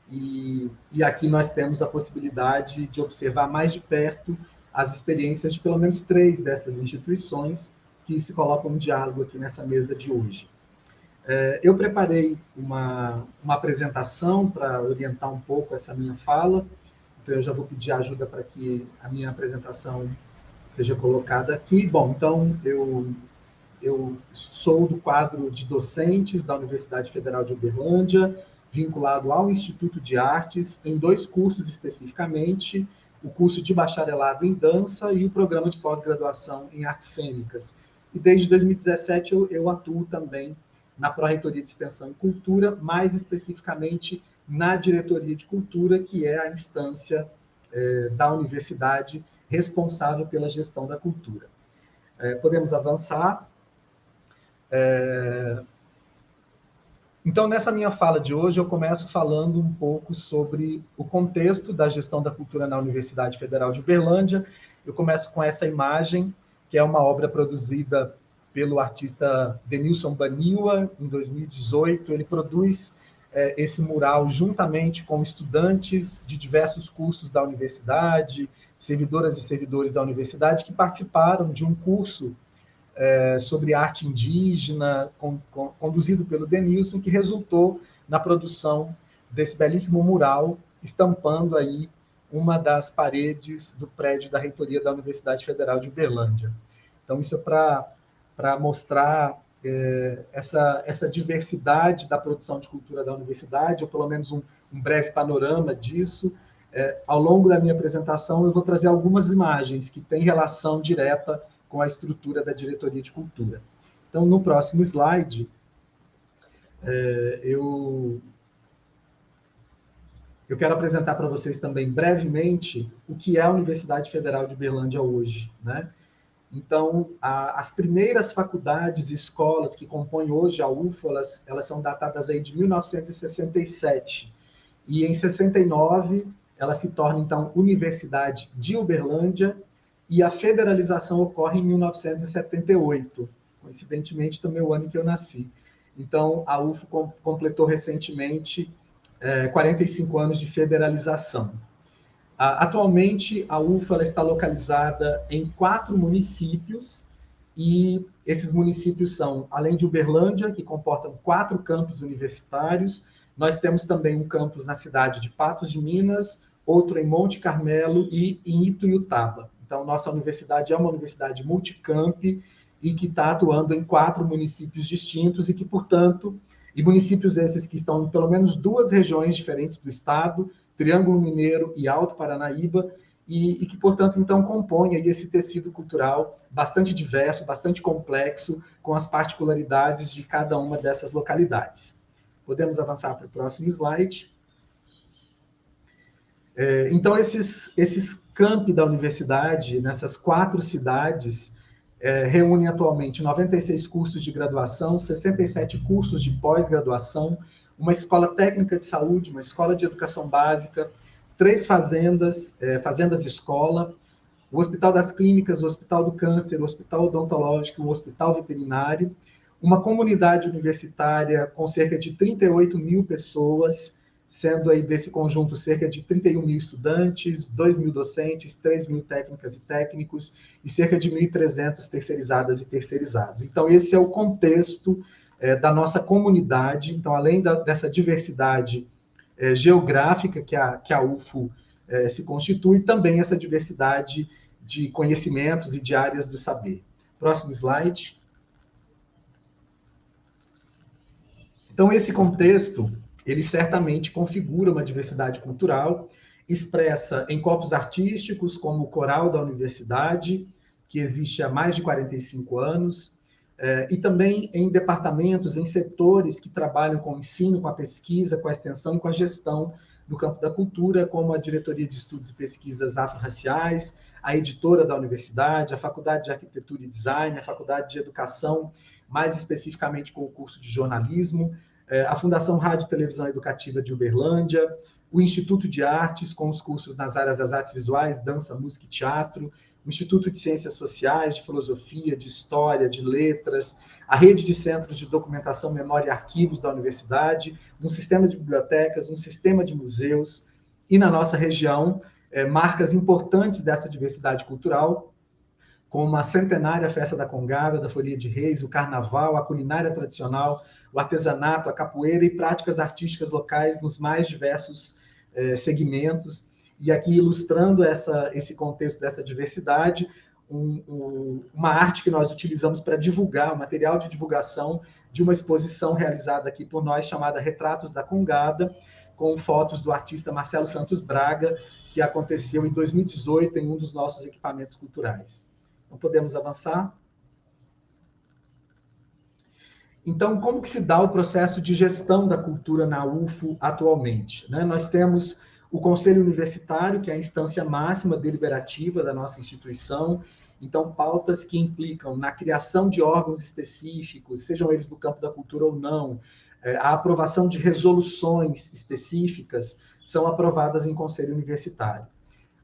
E aqui nós temos a possibilidade de observar mais de perto as experiências de pelo menos 3 dessas instituições que se colocam em diálogo aqui nessa mesa de hoje. Eu preparei uma apresentação para orientar um pouco essa minha fala, então eu já vou pedir ajuda para que a minha apresentação seja colocada aqui. Bom, então eu sou do quadro de docentes da Universidade Federal de Uberlândia, vinculado ao Instituto de Artes, em 2 cursos especificamente, o curso de bacharelado em dança e o programa de pós-graduação em artes cênicas. E desde 2017 eu atuo também na Pró-Reitoria de Extensão e Cultura, mais especificamente na diretoria de cultura, que é a instância da universidade responsável pela gestão da cultura. Podemos avançar. Então, nessa minha fala de hoje, eu começo falando um pouco sobre o contexto da gestão da cultura na Universidade Federal de Uberlândia. Eu começo com essa imagem, que é uma obra produzida pelo artista Denilson Baniwa, em 2018. Ele produz esse mural juntamente com estudantes de diversos cursos da universidade, servidoras e servidores da universidade, que participaram de um curso sobre arte indígena, conduzido pelo Denilson, que resultou na produção desse belíssimo mural, estampando aí uma das paredes do prédio da reitoria da Universidade Federal de Uberlândia. Então, isso é para mostrar essa diversidade da produção de cultura da universidade, ou pelo menos um breve panorama disso. Ao longo da minha apresentação, eu vou trazer algumas imagens que têm relação direta com a estrutura da diretoria de cultura. Então, no próximo slide, eu quero apresentar para vocês também brevemente o que é a Universidade Federal de Uberlândia hoje, né? Então, as primeiras faculdades e escolas que compõem hoje a UFO, elas são datadas aí de 1967. E em 69, ela se torna, então, Universidade de Uberlândia, e a federalização ocorre em 1978, coincidentemente também o ano que eu nasci. Então, a UFO completou recentemente 45 anos de federalização. Atualmente, a UFO ela está localizada em 4 municípios, e esses municípios são, além de Uberlândia, que comportam 4 campos universitários, nós temos também um campus na cidade de Patos de Minas, outro em Monte Carmelo e em Ituiutaba. Então, nossa universidade é uma universidade multicamp e que está atuando em 4 municípios distintos e que, portanto, e municípios esses que estão em pelo menos 2 regiões diferentes do estado, Triângulo Mineiro e Alto Paranaíba, e que, portanto, então, compõem aí esse tecido cultural bastante diverso, bastante complexo, com as particularidades de cada uma dessas localidades. Podemos avançar para o próximo slide. Então, esses campi da universidade, nessas 4 cidades, reúnem atualmente 96 cursos de graduação, 67 cursos de pós-graduação, uma escola técnica de saúde, uma escola de educação básica, 3 fazendas, fazendas-escola, o Hospital das Clínicas, o Hospital do Câncer, o Hospital Odontológico, o Hospital Veterinário, uma comunidade universitária com cerca de 38 mil pessoas, sendo aí desse conjunto cerca de 31 mil estudantes, 2 mil docentes, 3 mil técnicas e técnicos, e cerca de 1.300 terceirizadas e terceirizados. Então, esse é o contexto da nossa comunidade. Então, além dessa diversidade geográfica que a UFO se constitui, também essa diversidade de conhecimentos e de áreas do saber. Próximo slide. Então, esse contexto, ele certamente configura uma diversidade cultural, expressa em corpos artísticos, como o Coral da Universidade, que existe há mais de 45 anos, e também em departamentos, em setores que trabalham com o ensino, com a pesquisa, com a extensão e com a gestão do campo da cultura, como a Diretoria de Estudos e Pesquisas Afro-Raciais, a editora da universidade, a Faculdade de Arquitetura e Design, a Faculdade de Educação, mais especificamente com o curso de jornalismo, a Fundação Rádio e Televisão Educativa de Uberlândia, o Instituto de Artes, com os cursos nas áreas das artes visuais, dança, música e teatro, o Instituto de Ciências Sociais, de Filosofia, de História, de Letras, a Rede de Centros de Documentação, Memória e Arquivos da Universidade, um sistema de bibliotecas, um sistema de museus, e na nossa região, marcas importantes dessa diversidade cultural, como a centenária Festa da Congada, da Folia de Reis, o Carnaval, a culinária tradicional, o artesanato, a capoeira e práticas artísticas locais nos mais diversos segmentos. E aqui, ilustrando esse contexto dessa diversidade, uma arte que nós utilizamos para divulgar, o material de divulgação de uma exposição realizada aqui por nós, chamada Retratos da Congada, com fotos do artista Marcelo Santos Braga, que aconteceu em 2018 em um dos nossos equipamentos culturais. Então, podemos avançar? Então, como que se dá o processo de gestão da cultura na UFO atualmente? Né? Nós temos o Conselho Universitário, que é a instância máxima deliberativa da nossa instituição. Então, pautas que implicam na criação de órgãos específicos, sejam eles do campo da cultura ou não, a aprovação de resoluções específicas, são aprovadas em Conselho Universitário.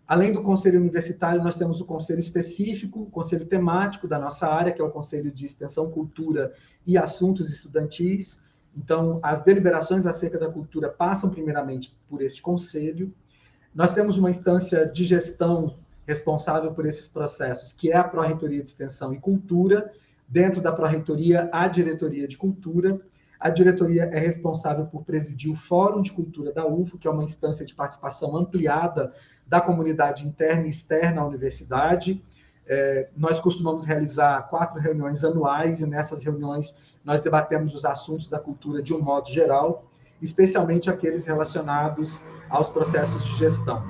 Além do Conselho Universitário, nós temos o Conselho Específico, o Conselho Temático da nossa área, que é o Conselho de Extensão, Cultura e Assuntos Estudantis. Então, as deliberações acerca da cultura passam primeiramente por este conselho. Nós temos uma instância de gestão responsável por esses processos, que é a Pró-Reitoria de Extensão e Cultura. Dentro da Pró-Reitoria, a Diretoria de Cultura. A diretoria é responsável por presidir o Fórum de Cultura da UFO, que é uma instância de participação ampliada da comunidade interna e externa à universidade. Nós costumamos realizar 4 reuniões anuais, e nessas reuniões nós debatemos os assuntos da cultura de um modo geral, especialmente aqueles relacionados aos processos de gestão.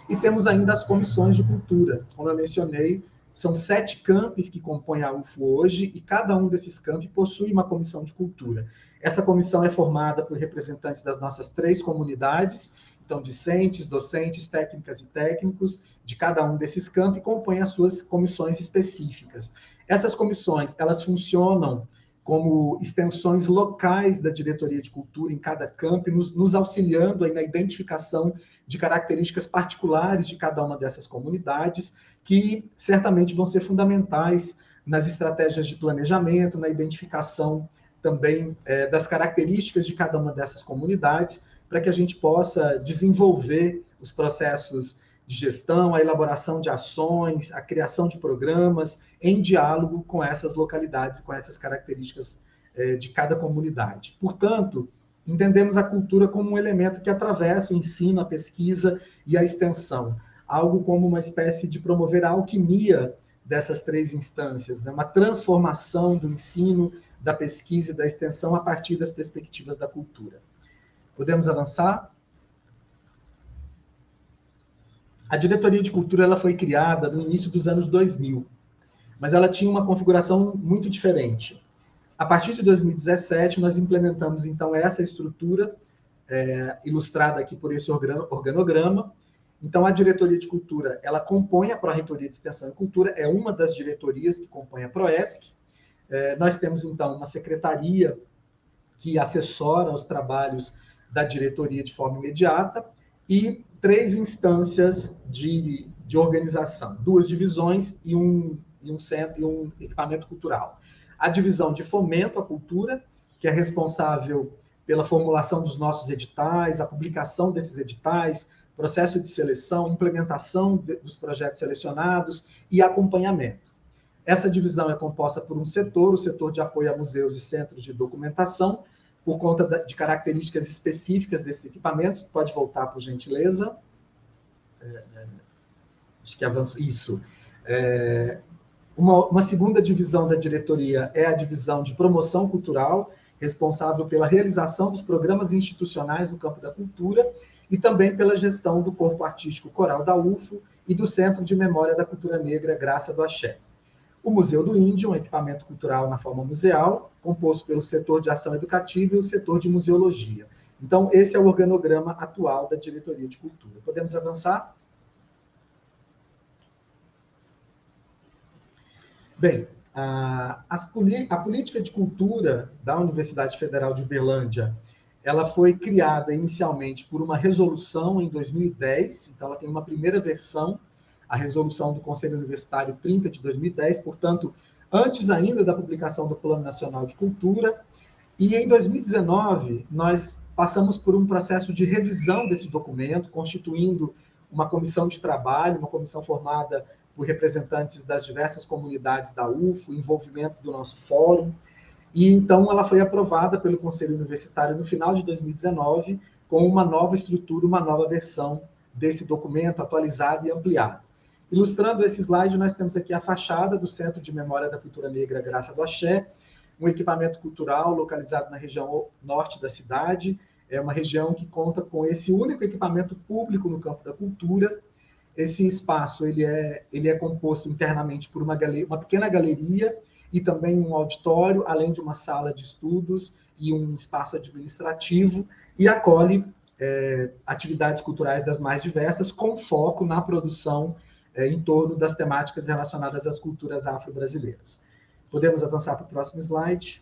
E temos ainda as comissões de cultura. Como eu mencionei, são 7 campos que compõem a UFO hoje, e cada um desses campos possui uma comissão de cultura. Essa comissão é formada por representantes das nossas 3 comunidades, então discentes, docentes, técnicas e técnicos de cada um desses campos, e compõem as suas comissões específicas. Essas comissões, elas funcionam como extensões locais da diretoria de cultura em cada campo, nos auxiliando aí na identificação de características particulares de cada uma dessas comunidades, que certamente vão ser fundamentais nas estratégias de planejamento, na identificação também das características de cada uma dessas comunidades, para que a gente possa desenvolver os processos de gestão, a elaboração de ações, a criação de programas em diálogo com essas localidades, com essas características de cada comunidade. Portanto, entendemos a cultura como um elemento que atravessa o ensino, a pesquisa e a extensão, algo como uma espécie de promover a alquimia dessas 3 instâncias, né? Uma transformação do ensino, da pesquisa e da extensão a partir das perspectivas da cultura. Podemos avançar? A Diretoria de Cultura ela foi criada no início dos anos 2000, mas ela tinha uma configuração muito diferente. A partir de 2017, nós implementamos, então, essa estrutura, ilustrada aqui por esse organograma. Então, a Diretoria de Cultura, ela compõe a Pró-Reitoria de Extensão e Cultura, é uma das diretorias que compõe a PROESC. Nós temos, então, uma secretaria que assessora os trabalhos da diretoria de forma imediata, e 3 instâncias de organização, 2 divisões e um centro e um equipamento cultural. A divisão de fomento à cultura, que é responsável pela formulação dos nossos editais, a publicação desses editais, processo de seleção, implementação dos projetos selecionados e acompanhamento. Essa divisão é composta por um setor, o setor de apoio a museus e centros de documentação, por conta de características específicas desses equipamentos. Pode voltar, por gentileza. Acho que avançou. Isso. Uma segunda divisão da diretoria é a divisão de promoção cultural, responsável pela realização dos programas institucionais no campo da cultura e também pela gestão do corpo artístico coral da UFO e do Centro de Memória da Cultura Negra Graça do Axé. O Museu do Índio, um equipamento cultural na forma museal, composto pelo setor de ação educativa e o setor de museologia. Então, esse é o organograma atual da Diretoria de Cultura. Podemos avançar? Bem, a política de cultura da Universidade Federal de Uberlândia, ela foi criada inicialmente por uma resolução em 2010, então ela tem uma primeira versão, a resolução do Conselho Universitário 30 de 2010, portanto, antes ainda da publicação do Plano Nacional de Cultura, e em 2019 nós passamos por um processo de revisão desse documento, constituindo uma comissão de trabalho, uma comissão formada por representantes das diversas comunidades da UFO, envolvimento do nosso fórum, e então ela foi aprovada pelo Conselho Universitário no final de 2019, com uma nova estrutura, uma nova versão desse documento, atualizado e ampliado. Ilustrando esse slide, nós temos aqui a fachada do Centro de Memória da Cultura Negra Graça do Axé, um equipamento cultural localizado na região norte da cidade, é uma região que conta com esse único equipamento público no campo da cultura. Esse espaço ele é composto internamente por uma pequena galeria e também um auditório, além de uma sala de estudos e um espaço administrativo, e acolhe atividades culturais das mais diversas, com foco na produção em torno das temáticas relacionadas às culturas afro-brasileiras. Podemos avançar para o próximo slide.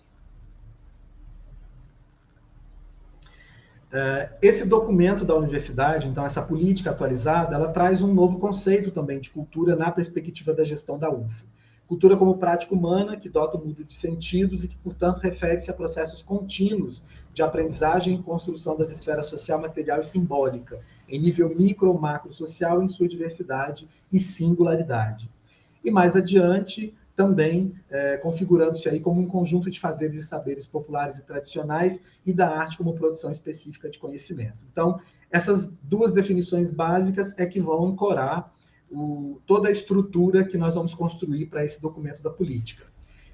Esse documento da universidade, então, essa política atualizada, ela traz um novo conceito também de cultura na perspectiva da gestão da UFO. Cultura como prática humana, que dota o mundo de sentidos e que, portanto, refere-se a processos contínuos de aprendizagem e construção das esferas social, material e simbólica, em nível micro ou macro social, em sua diversidade e singularidade. E mais adiante, também configurando-se aí como um conjunto de fazeres e saberes populares e tradicionais e da arte como produção específica de conhecimento. Então, essas duas definições básicas é que vão ancorar toda a estrutura que nós vamos construir para esse documento da política.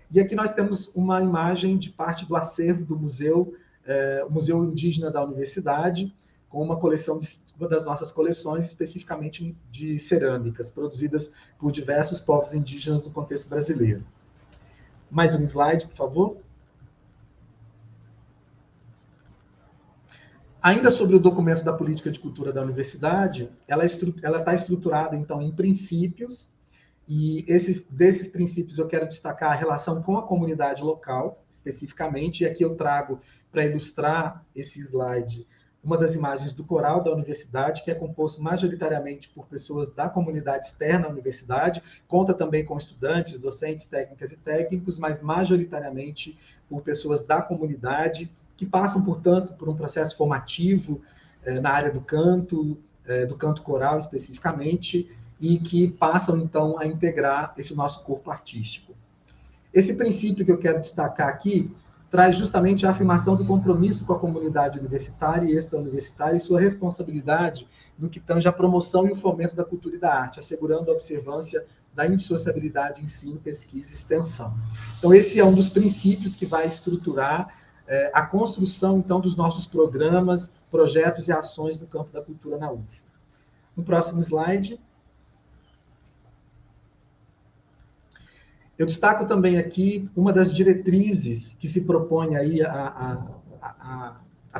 E aqui nós temos uma imagem de parte do acervo do museu, o Museu Indígena da Universidade, com uma coleção, uma das nossas coleções, especificamente de cerâmicas, produzidas por diversos povos indígenas no contexto brasileiro. Mais um slide, por favor. Ainda sobre o documento da política de cultura da universidade, ela está estruturada, então, em princípios, e desses princípios eu quero destacar a relação com a comunidade local, especificamente, e aqui eu trago, para ilustrar esse slide, uma das imagens do coral da universidade, que é composto majoritariamente por pessoas da comunidade externa à universidade, conta também com estudantes, docentes, técnicas e técnicos, mas majoritariamente por pessoas da comunidade, que passam, portanto, por um processo formativo na área do canto coral especificamente, e que passam, então, a integrar esse nosso corpo artístico. Esse princípio que eu quero destacar aqui traz justamente a afirmação do compromisso com a comunidade universitária e extra-universitária e sua responsabilidade no que tange à promoção e o fomento da cultura e da arte, assegurando a observância da indissociabilidade, ensino, pesquisa e extensão. Então, esse é um dos princípios que vai estruturar a construção, então, dos nossos programas, projetos e ações no campo da cultura na UFO. No próximo slide. Eu destaco também aqui uma das diretrizes que se propõe aí a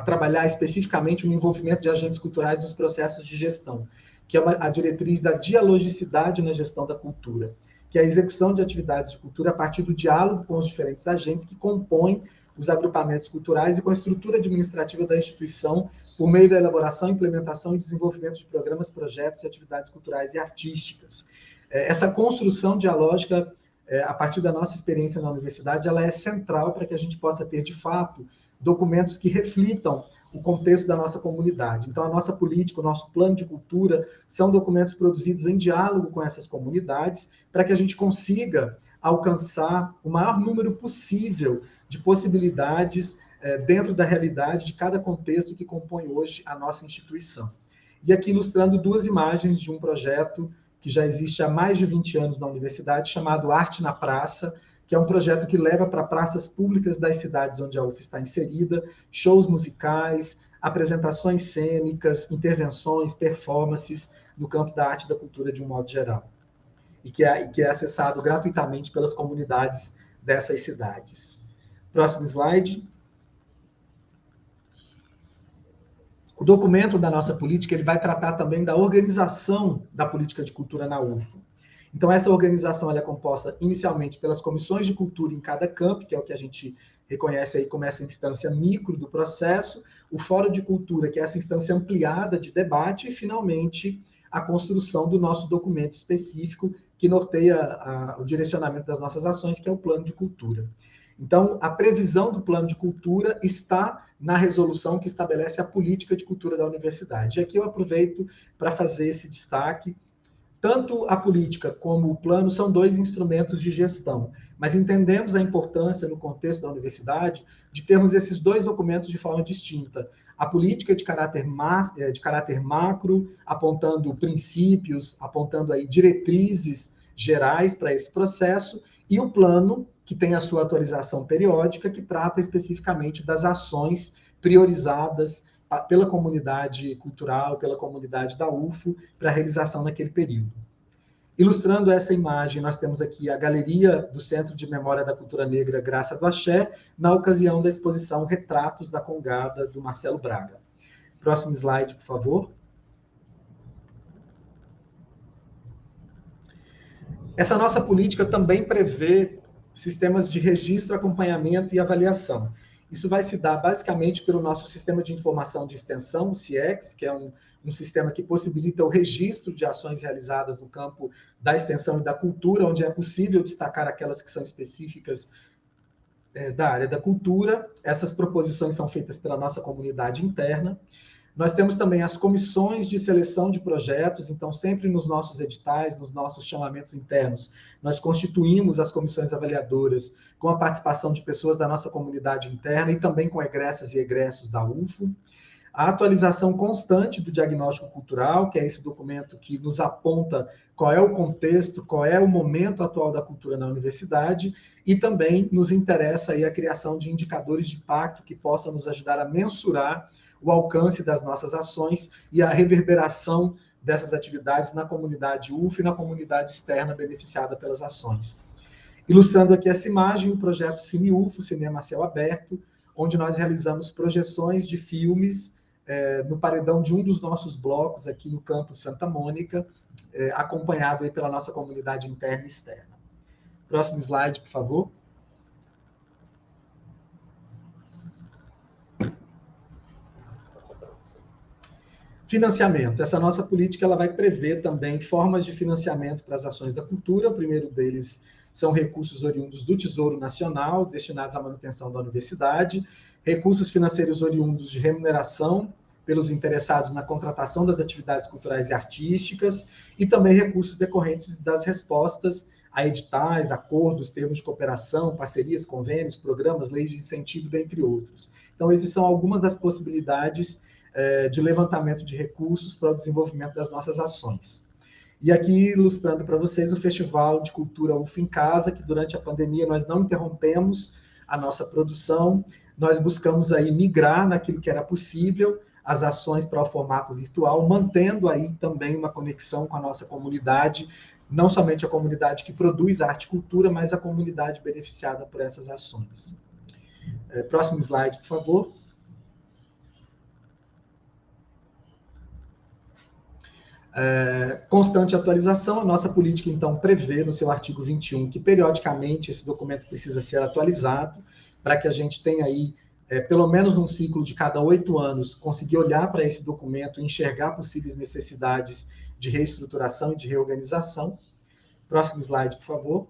trabalhar especificamente o envolvimento de agentes culturais nos processos de gestão, que é a diretriz da dialogicidade na gestão da cultura, que é a execução de atividades de cultura a partir do diálogo com os diferentes agentes que compõem os agrupamentos culturais e com a estrutura administrativa da instituição, por meio da elaboração, implementação e desenvolvimento de programas, projetos e atividades culturais e artísticas. Essa construção dialógica, a partir da nossa experiência na universidade, ela é central para que a gente possa ter, de fato, documentos que reflitam o contexto da nossa comunidade. Então, a nossa política, o nosso plano de cultura, são documentos produzidos em diálogo com essas comunidades, para que a gente consiga alcançar o maior número possível de possibilidades dentro da realidade de cada contexto que compõe hoje a nossa instituição. E aqui ilustrando duas imagens de um projeto que já existe há mais de 20 anos na universidade, chamado Arte na Praça, que é um projeto que leva para praças públicas das cidades onde a UF está inserida, shows musicais, apresentações cênicas, intervenções, performances no campo da arte e da cultura de um modo geral, e que é acessado gratuitamente pelas comunidades dessas cidades. Próximo slide. O documento da nossa política ele vai tratar também da organização da política de cultura na UFO. Então, essa organização ela é composta inicialmente pelas comissões de cultura em cada campo, que é o que a gente reconhece aí como essa instância micro do processo, o Fórum de Cultura, que é essa instância ampliada de debate, e, finalmente, a construção do nosso documento específico, que norteia o direcionamento das nossas ações, que é o Plano de Cultura. Então, a previsão do Plano de Cultura está na resolução que estabelece a política de cultura da universidade. E aqui eu aproveito para fazer esse destaque. Tanto a política como o plano são dois instrumentos de gestão, mas entendemos a importância, no contexto da universidade, de termos esses dois documentos de forma distinta. A política de caráter macro, apontando princípios, apontando aí diretrizes gerais para esse processo, e o plano, que tem a sua atualização periódica, que trata especificamente das ações priorizadas pela comunidade cultural, pela comunidade da UFO, para a realização naquele período. Ilustrando essa imagem, nós temos aqui a galeria do Centro de Memória da Cultura Negra Graça do Axé, na ocasião da exposição Retratos da Congada, do Marcelo Braga. Próximo slide, por favor. Essa nossa política também prevê sistemas de registro, acompanhamento e avaliação. Isso vai se dar basicamente pelo nosso sistema de informação de extensão, o CIEX, que é um sistema que possibilita o registro de ações realizadas no campo da extensão e da cultura, onde é possível destacar aquelas que são específicas da área da cultura. Essas proposições são feitas pela nossa comunidade interna. Nós temos também as comissões de seleção de projetos, então sempre nos nossos editais, nos nossos chamamentos internos, nós constituímos as comissões avaliadoras com a participação de pessoas da nossa comunidade interna e também com egressas e egressos da UFO. A atualização constante do diagnóstico cultural, que é esse documento que nos aponta qual é o contexto, qual é o momento atual da cultura na universidade, e também nos interessa aí a criação de indicadores de impacto que possam nos ajudar a mensurar o alcance das nossas ações e a reverberação dessas atividades na comunidade UF e na comunidade externa beneficiada pelas ações. Ilustrando aqui essa imagem, o projeto Cine UFO, Cinema a Céu Aberto, onde nós realizamos projeções de filmes no paredão de um dos nossos blocos aqui no campus Santa Mônica, acompanhado aí pela nossa comunidade interna e externa. Próximo slide, por favor. Financiamento. Essa nossa política ela vai prever também formas de financiamento para as ações da cultura. O primeiro deles são recursos oriundos do Tesouro Nacional, destinados à manutenção da universidade, recursos financeiros oriundos de remuneração pelos interessados na contratação das atividades culturais e artísticas, e também recursos decorrentes das respostas a editais, acordos, termos de cooperação, parcerias, convênios, programas, leis de incentivo, dentre outros. Então, essas são algumas das possibilidades de levantamento de recursos para o desenvolvimento das nossas ações. E aqui, ilustrando para vocês, o Festival de Cultura UF em Casa, que durante a pandemia nós não interrompemos a nossa produção, nós buscamos aí migrar naquilo que era possível, as ações para o formato virtual, mantendo aí também uma conexão com a nossa comunidade, não somente a comunidade que produz arte e cultura, mas a comunidade beneficiada por essas ações. Próximo slide, por favor. Constante atualização, a nossa política, então, prevê no seu artigo 21 que, periodicamente, esse documento precisa ser atualizado para que a gente tenha aí, pelo menos num ciclo de cada 8 anos, conseguir olhar para esse documento e enxergar possíveis necessidades de reestruturação e de reorganização. Próximo slide, por favor.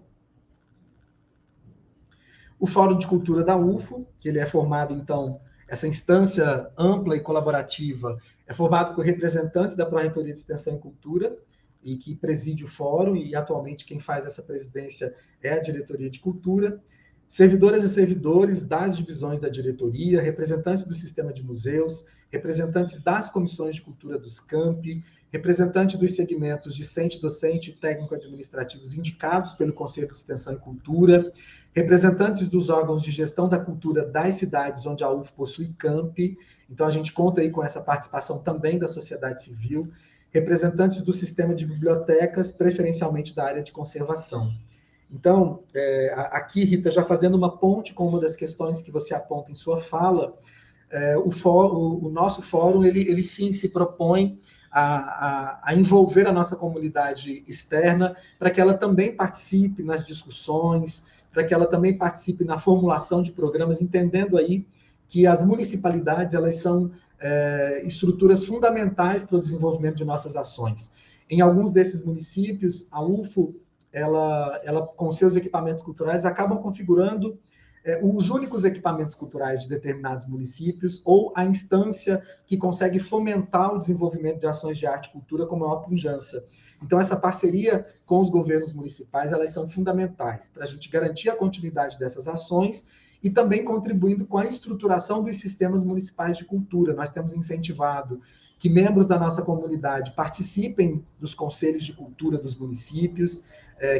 O Fórum de Cultura da UFO, que ele é formado, então, essa instância ampla e colaborativa, é formado por representantes da Pró-Reitoria de Extensão e Cultura, e que preside o fórum, e atualmente quem faz essa presidência é a Diretoria de Cultura, servidoras e servidores das divisões da diretoria, representantes do sistema de museus, representantes das comissões de cultura dos campi, representantes dos segmentos discente, docente e técnico-administrativos indicados pelo Conselho de Extensão e Cultura, representantes dos órgãos de gestão da cultura das cidades onde a UF possui campi, então a gente conta aí com essa participação também da sociedade civil, representantes do sistema de bibliotecas, preferencialmente da área de conservação. Então, aqui, Rita, já fazendo uma ponte com uma das questões que você aponta em sua fala, o nosso fórum, ele sim se propõe a envolver a nossa comunidade externa para que ela também participe nas discussões, para que ela também participe na formulação de programas, entendendo aí que as municipalidades, elas são estruturas fundamentais para o desenvolvimento de nossas ações. Em alguns desses municípios, a UFO, ela com seus equipamentos culturais, acabam configurando os únicos equipamentos culturais de determinados municípios ou a instância que consegue fomentar o desenvolvimento de ações de arte e cultura com maior pujança. Então, essa parceria com os governos municipais, elas são fundamentais para a gente garantir a continuidade dessas ações e também contribuindo com a estruturação dos sistemas municipais de cultura. Nós temos incentivado que membros da nossa comunidade participem dos conselhos de cultura dos municípios,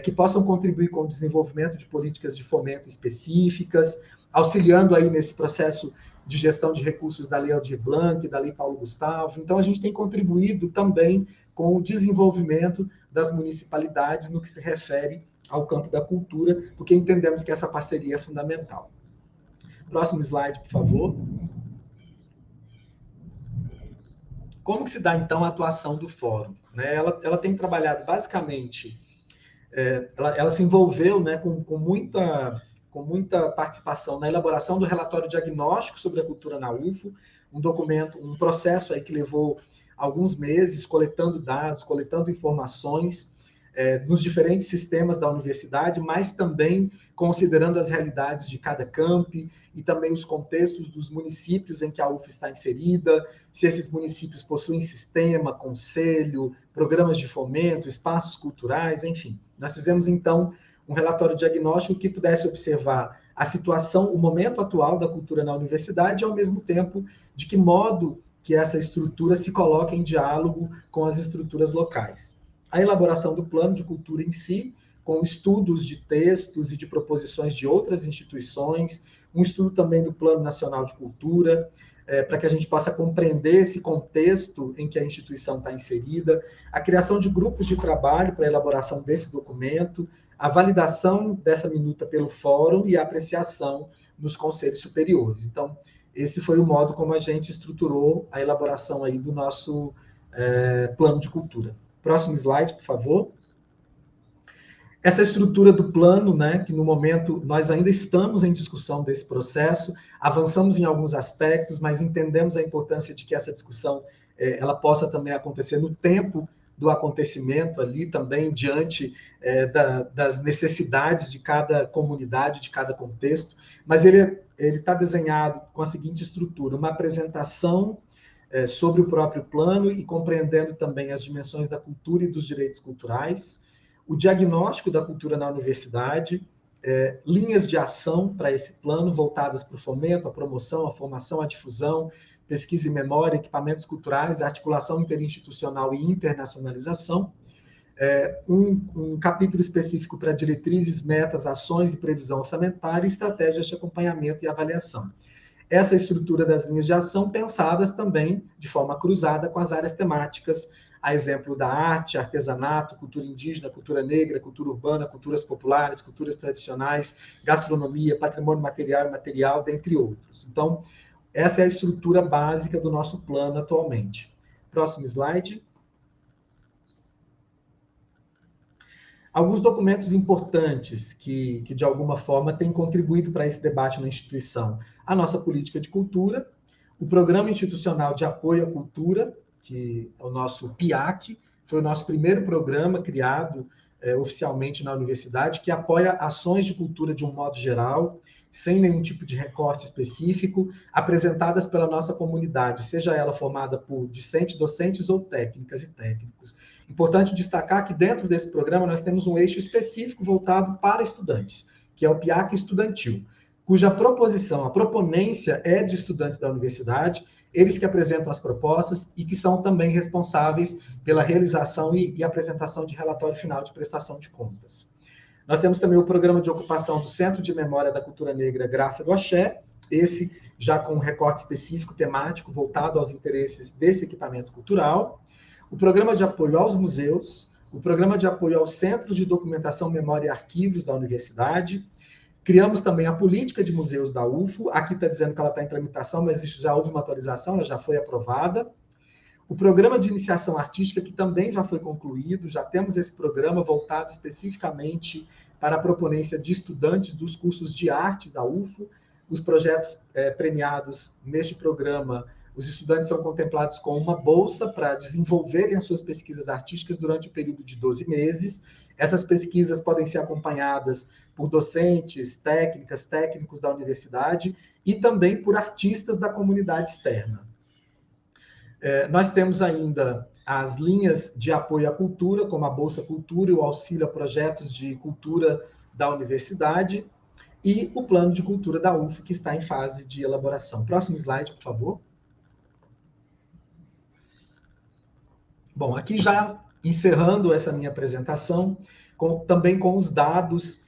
que possam contribuir com o desenvolvimento de políticas de fomento específicas, auxiliando aí nesse processo de gestão de recursos da Lei Aldir Blanc, da Lei Paulo Gustavo. Então, a gente tem contribuído também com o desenvolvimento das municipalidades no que se refere ao campo da cultura, porque entendemos que essa parceria é fundamental. Próximo slide, por favor. Como que se dá, então, a atuação do fórum? Né? Ela tem trabalhado, basicamente, ela se envolveu, né, com muita participação na elaboração do relatório diagnóstico sobre a cultura na UFO, um processo aí que levou alguns meses, coletando dados, coletando informações, nos diferentes sistemas da universidade, mas também considerando as realidades de cada campi e também os contextos dos municípios em que a UF está inserida, se esses municípios possuem sistema, conselho, programas de fomento, espaços culturais, enfim. Nós fizemos, então, um relatório diagnóstico que pudesse observar a situação, o momento atual da cultura na universidade e, ao mesmo tempo, de que modo que essa estrutura se coloca em diálogo com as estruturas locais. A elaboração do plano de cultura em si, com estudos de textos e de proposições de outras instituições, um estudo também do Plano Nacional de Cultura, para que a gente possa compreender esse contexto em que a instituição está inserida, a criação de grupos de trabalho para a elaboração desse documento, a validação dessa minuta pelo fórum e a apreciação nos conselhos superiores. Então, esse foi o modo como a gente estruturou a elaboração aí do nosso plano de cultura. Próximo slide, por favor. Essa estrutura do plano, né, que no momento nós ainda estamos em discussão desse processo, avançamos em alguns aspectos, mas entendemos a importância de que essa discussão ela possa também acontecer no tempo do acontecimento ali também, diante das necessidades de cada comunidade, de cada contexto, mas ele está desenhado com a seguinte estrutura: uma apresentação sobre o próprio plano e compreendendo também as dimensões da cultura e dos direitos culturais, o diagnóstico da cultura na universidade, linhas de ação para esse plano voltadas para o fomento, a promoção, a formação, a difusão, pesquisa e memória, equipamentos culturais, articulação interinstitucional e internacionalização, um capítulo específico para diretrizes, metas, ações e previsão orçamentária, estratégias de acompanhamento e avaliação. Essa estrutura das linhas de ação pensadas também de forma cruzada com as áreas temáticas, a exemplo da arte, artesanato, cultura indígena, cultura negra, cultura urbana, culturas populares, culturas tradicionais, gastronomia, patrimônio material e imaterial, dentre outros. Então, essa é a estrutura básica do nosso plano atualmente. Próximo slide. Alguns documentos importantes que de alguma forma, têm contribuído para esse debate na instituição. A nossa política de cultura, o Programa Institucional de Apoio à Cultura, que é o nosso PIAC, foi o nosso primeiro programa criado oficialmente na universidade, que apoia ações de cultura de um modo geral, sem nenhum tipo de recorte específico, apresentadas pela nossa comunidade, seja ela formada por discentes, docentes ou técnicas e técnicos. Importante destacar que dentro desse programa nós temos um eixo específico voltado para estudantes, que é o PIAC estudantil, cuja proposição, a proponência é de estudantes da universidade, eles que apresentam as propostas e que são também responsáveis pela realização e apresentação de relatório final de prestação de contas. Nós temos também o programa de ocupação do Centro de Memória da Cultura Negra Graça do Axé, esse já com um recorte específico temático voltado aos interesses desse equipamento cultural, o programa de apoio aos museus, o programa de apoio aos Centros de Documentação, Memória e Arquivos da universidade. Criamos também a política de museus da UFO, aqui está dizendo que ela está em tramitação, mas isso já houve uma atualização, ela já foi aprovada. O programa de iniciação artística, que também já foi concluído, já temos esse programa voltado especificamente para a proponência de estudantes dos cursos de artes da UFO. Os projetos premiados neste programa, os estudantes são contemplados com uma bolsa para desenvolverem as suas pesquisas artísticas durante o período de 12 meses. Essas pesquisas podem ser acompanhadas por docentes, técnicas, técnicos da universidade e também por artistas da comunidade externa. Nós temos ainda as linhas de apoio à cultura, como a Bolsa Cultura e o auxílio a projetos de cultura da universidade, e o plano de cultura da UF, que está em fase de elaboração. Próximo slide, por favor. Bom, aqui já encerrando essa minha apresentação, também com os dados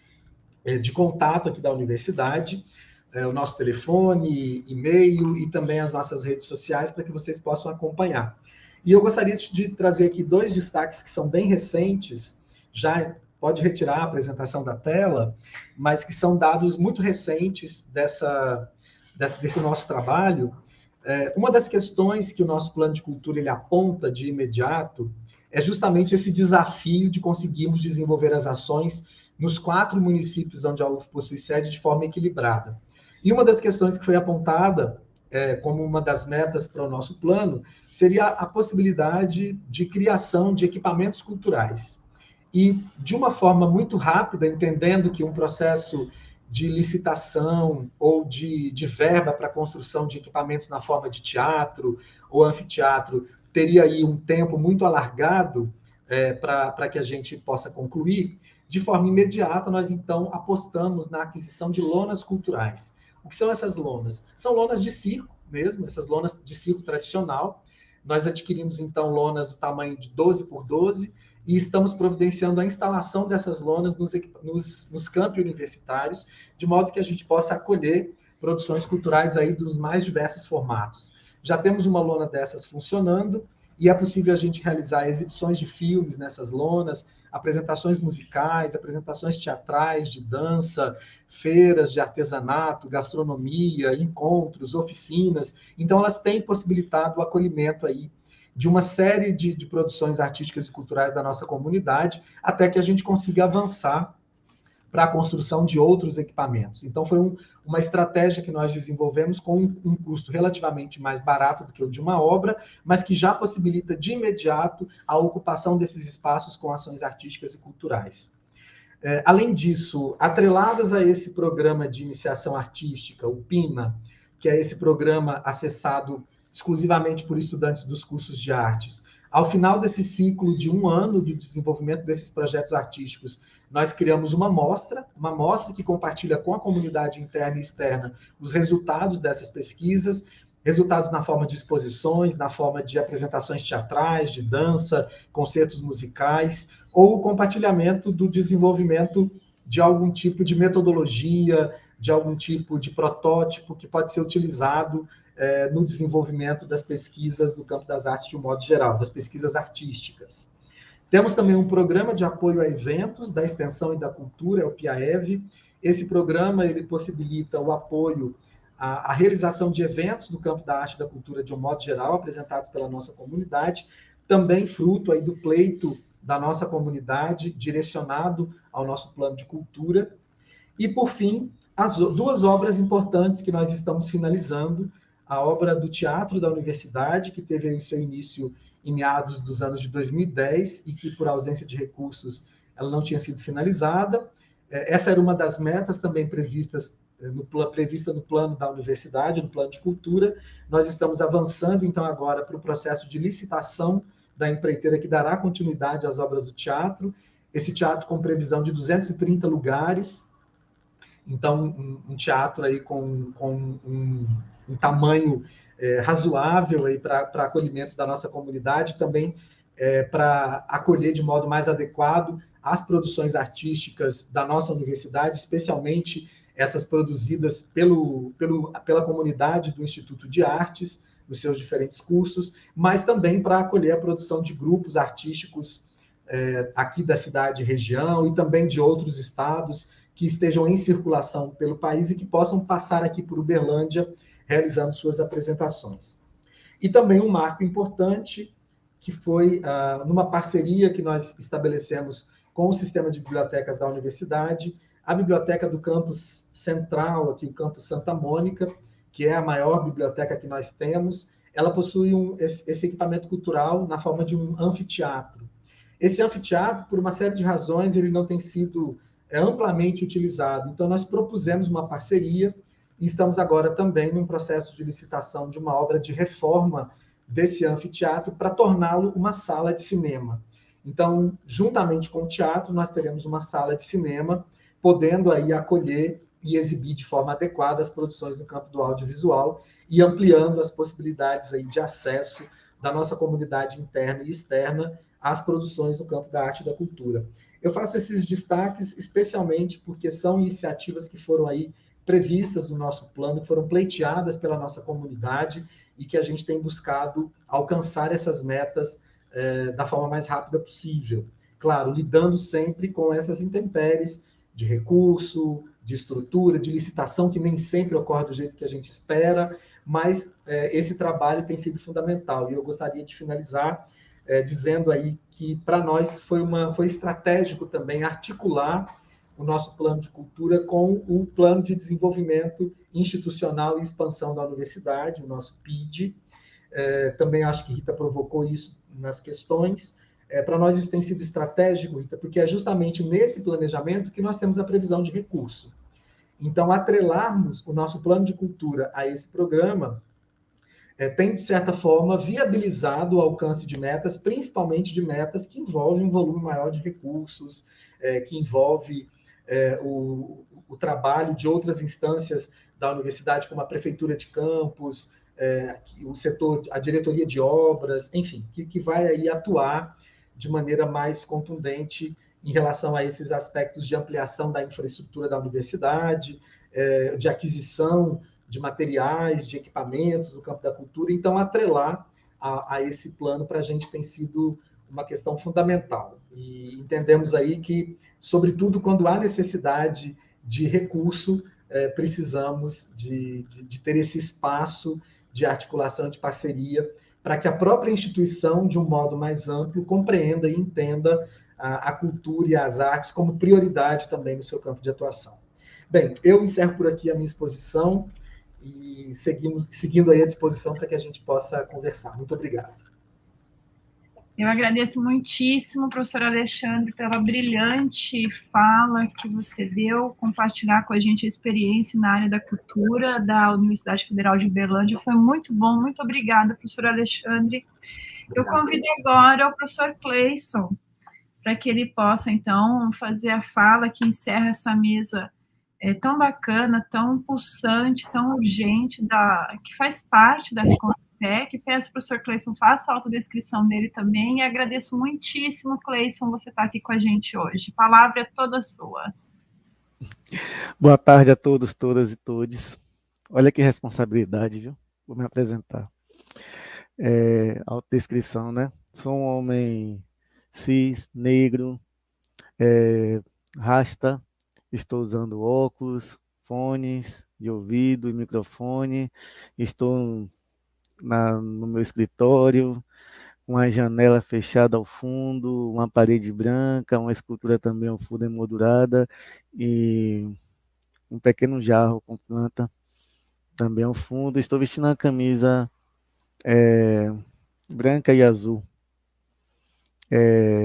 de contato aqui da universidade, o nosso telefone, e-mail e também as nossas redes sociais para que vocês possam acompanhar. E eu gostaria de trazer aqui 2 destaques que são bem recentes, já pode retirar a apresentação da tela, mas que são dados muito recentes desse nosso trabalho. Uma das questões que o nosso plano de cultura ele aponta de imediato é justamente esse desafio de conseguirmos desenvolver as ações nos 4 municípios onde a UF possui sede de forma equilibrada. E uma das questões que foi apontada como uma das metas para o nosso plano seria a possibilidade de criação de equipamentos culturais. E, de uma forma muito rápida, entendendo que um processo de licitação ou de verba para a construção de equipamentos na forma de teatro ou anfiteatro teria aí um tempo muito alargado para que a gente possa concluir, de forma imediata, nós então apostamos na aquisição de lonas culturais. O que são essas lonas? São lonas de circo mesmo, essas lonas de circo tradicional. Nós adquirimos então lonas do tamanho de 12 por 12 e estamos providenciando a instalação dessas lonas nos campi universitários, de modo que a gente possa acolher produções culturais aí dos mais diversos formatos. Já temos uma lona dessas funcionando e é possível a gente realizar exibições de filmes nessas lonas, apresentações musicais, apresentações teatrais, de dança, feiras de artesanato, gastronomia, encontros, oficinas. Então, elas têm possibilitado o acolhimento aí de uma série de produções artísticas e culturais da nossa comunidade, até que a gente consiga avançar para a construção de outros equipamentos. Então, foi uma estratégia que nós desenvolvemos com um custo relativamente mais barato do que o de uma obra, mas que já possibilita de imediato a ocupação desses espaços com ações artísticas e culturais. Além disso, atreladas a esse programa de iniciação artística, o PINA, que é esse programa acessado exclusivamente por estudantes dos cursos de artes, ao final desse ciclo de 1 ano de desenvolvimento desses projetos artísticos, nós criamos uma mostra que compartilha com a comunidade interna e externa os resultados dessas pesquisas, resultados na forma de exposições, na forma de apresentações teatrais, de dança, concertos musicais, ou o compartilhamento do desenvolvimento de algum tipo de metodologia, de algum tipo de protótipo que pode ser utilizado no desenvolvimento das pesquisas do campo das artes de um modo geral, das pesquisas artísticas. Temos também um programa de apoio a eventos da extensão e da cultura, é o PIAEV. Esse programa ele possibilita o apoio à realização de eventos do campo da arte e da cultura de um modo geral, apresentados pela nossa comunidade, também fruto aí do pleito da nossa comunidade, direcionado ao nosso plano de cultura. E, por fim, as 2 obras importantes que nós estamos finalizando, a obra do Teatro da Universidade, que teve aí o seu início em meados dos anos de 2010 e que, por ausência de recursos, ela não tinha sido finalizada. Essa era uma das metas também prevista no plano da universidade, no plano de cultura. Nós estamos avançando, então, agora para o processo de licitação da empreiteira que dará continuidade às obras do teatro. Esse teatro com previsão de 230 lugares, então um teatro aí com um tamanho razoável para acolhimento da nossa comunidade, também para acolher de modo mais adequado as produções artísticas da nossa universidade, especialmente essas produzidas pela comunidade do Instituto de Artes, nos seus diferentes cursos, mas também para acolher a produção de grupos artísticos aqui da cidade e região e também de outros estados que estejam em circulação pelo país e que possam passar aqui por Uberlândia realizando suas apresentações. E também um marco importante, que foi numa parceria que nós estabelecemos com o sistema de bibliotecas da universidade, a biblioteca do campus central, aqui o campus Santa Mônica, que é a maior biblioteca que nós temos, ela possui esse equipamento cultural na forma de um anfiteatro. Esse anfiteatro, por uma série de razões, ele não tem sido amplamente utilizado. Então, nós propusemos uma parceria e estamos agora também num processo de licitação de uma obra de reforma desse anfiteatro para torná-lo uma sala de cinema. Então, juntamente com o teatro, nós teremos uma sala de cinema, podendo aí acolher e exibir de forma adequada as produções no campo do audiovisual e ampliando as possibilidades aí de acesso da nossa comunidade interna e externa às produções no campo da arte e da cultura. Eu faço esses destaques especialmente porque são iniciativas que foram aí previstas no nosso plano, que foram pleiteadas pela nossa comunidade e que a gente tem buscado alcançar essas metas da forma mais rápida possível. Claro, lidando sempre com essas intempéries de recurso, de estrutura, de licitação, que nem sempre ocorre do jeito que a gente espera, mas esse trabalho tem sido fundamental. E eu gostaria de finalizar dizendo aí que, para nós, foi estratégico também articular o nosso plano de cultura com o plano de desenvolvimento institucional e expansão da universidade, o nosso PID. Também acho que Rita provocou isso nas questões. Para nós isso tem sido estratégico, Rita, porque é justamente nesse planejamento que nós temos a previsão de recurso. Então, atrelarmos o nosso plano de cultura a esse programa tem, de certa forma, viabilizado o alcance de metas, principalmente de metas que envolvem um volume maior de recursos, que envolve o trabalho de outras instâncias da universidade, como a prefeitura de campus, o setor, a diretoria de obras, enfim, que vai aí atuar de maneira mais contundente em relação a esses aspectos de ampliação da infraestrutura da universidade, de aquisição de materiais, de equipamentos no campo da cultura. Então, atrelar a esse plano para a gente tem sido uma questão fundamental. E entendemos aí que, sobretudo quando há necessidade de recurso, precisamos de ter esse espaço de articulação, de parceria, para que a própria instituição, de um modo mais amplo, compreenda e entenda a cultura e as artes como prioridade também no seu campo de atuação. Bem, eu encerro por aqui a minha exposição e seguindo aí a disposição para que a gente possa conversar. Muito obrigado. Eu agradeço muitíssimo, professor Alexandre, pela brilhante fala que você deu, compartilhar com a gente a experiência na área da cultura da Universidade Federal de Uberlândia. Foi muito bom, muito obrigada, professor Alexandre. Eu convido agora o professor Cleison, para que ele possa, então, fazer a fala que encerra essa mesa tão bacana, tão pulsante, tão urgente, que faz parte da Recontec. Peço para o professor Cleison faça a autodescrição dele também, e agradeço muitíssimo, Cleison, você estar aqui com a gente hoje. A palavra é toda sua. Boa tarde a todos, todas e todes. Olha que responsabilidade, viu? Vou me apresentar. Autodescrição, né? Sou um homem cis, negro, rasta, estou usando óculos, fones de ouvido e microfone, estou no meu escritório, com a janela fechada ao fundo, uma parede branca, uma escultura também ao fundo emoldurada e um pequeno jarro com planta também ao fundo. Estou vestindo uma camisa branca e azul.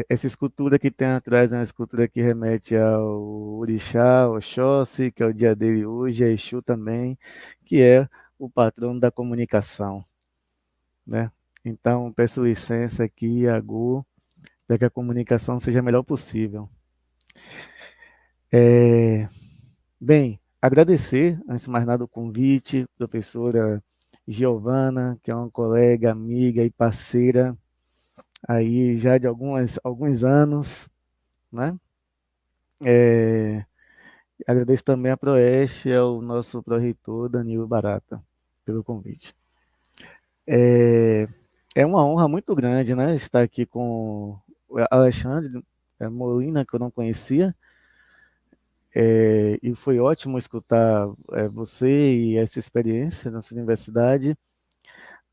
Essa escultura que tem atrás é uma escultura que remete ao Orixá, Oxóssi, que é o dia dele hoje, a Exu também, que é o patrono da comunicação, né? Então, peço licença aqui, Agu, para que a comunicação seja a melhor possível. Bem, agradecer, antes de mais nada, o convite, professora Giovana, que é uma colega, amiga e parceira, aí já de alguns anos, né? Agradeço também a Proeste, ao nosso pró-reitor, Danilo Barata, pelo convite. É uma honra muito grande, né, estar aqui com o Alexandre Molina, que eu não conhecia, e foi ótimo escutar você e essa experiência na sua universidade.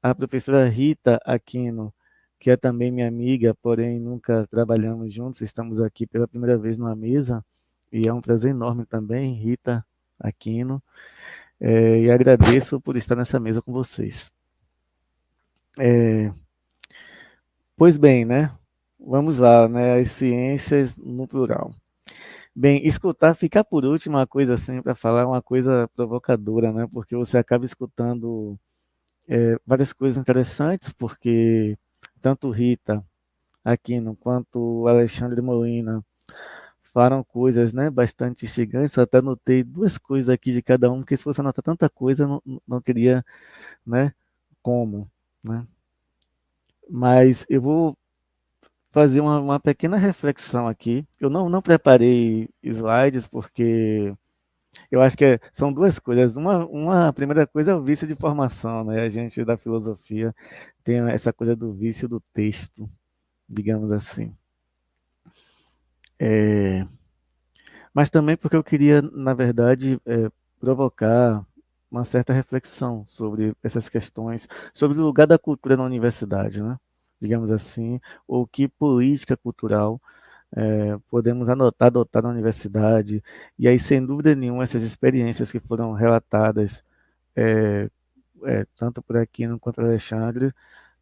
A professora Rita Aquino, que é também minha amiga, porém nunca trabalhamos juntos, estamos aqui pela primeira vez numa mesa, e é um prazer enorme também, Rita Aquino, e agradeço por estar nessa mesa com vocês. Pois bem, né? Vamos lá, né? As ciências no plural. Bem, escutar, ficar por último, uma coisa assim, para falar, uma coisa provocadora, né? Porque você acaba escutando várias coisas interessantes, porque tanto Rita Aquino quanto o Alexandre Molina falaram coisas, né, bastante instigantes. Eu até anotei duas coisas aqui de cada um, porque se você anotar tanta coisa, não teria, né, como, né? Mas eu vou fazer uma pequena reflexão aqui. Eu não preparei slides, porque Eu acho que são duas coisas. A primeira coisa é o vício de formação, né? A gente da filosofia tem essa coisa do vício do texto, digamos assim. Mas também porque eu queria, na verdade, provocar uma certa reflexão sobre essas questões, sobre o lugar da cultura na universidade, né? Digamos assim, ou que política cultural podemos adotar na universidade. E aí, sem dúvida nenhuma, essas experiências que foram relatadas, é, tanto por Aquino quanto por Alexandre,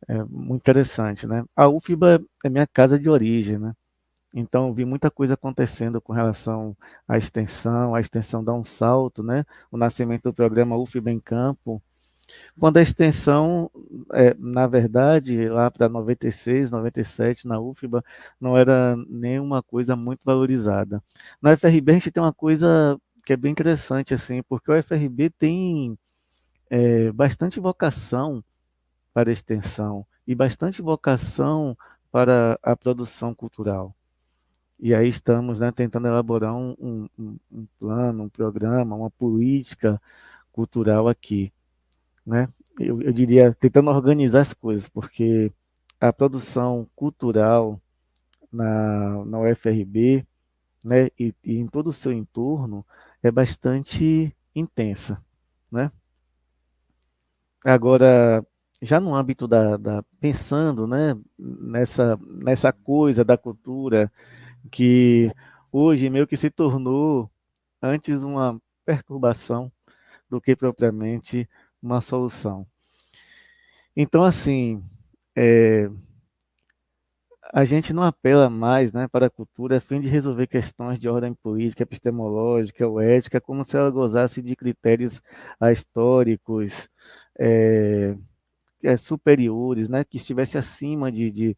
é muito interessante, né? A UFBA é minha casa de origem, né? Então, eu vi muita coisa acontecendo com relação à extensão. A extensão dá um salto, né? O nascimento do programa UFBA em Campo, quando a extensão, na verdade, lá para 96, 97, na UFBA, não era nenhuma coisa muito valorizada. Na UFRB a gente tem uma coisa que é bem interessante, assim, porque o UFRB tem bastante vocação para a extensão e bastante vocação para a produção cultural. E aí estamos, né, tentando elaborar um plano, um programa, uma política cultural aqui, né? Eu diria, tentando organizar as coisas, porque a produção cultural na UFRB, né, e em todo o seu entorno é bastante intensa, né? Agora, já no âmbito pensando, né, nessa coisa da cultura que hoje meio que se tornou antes uma perturbação do que propriamente uma solução. Então, assim, é, a gente não apela mais, né, para a cultura a fim de resolver questões de ordem política, epistemológica ou ética, como se ela gozasse de critérios históricos é, superiores, né, que estivesse acima de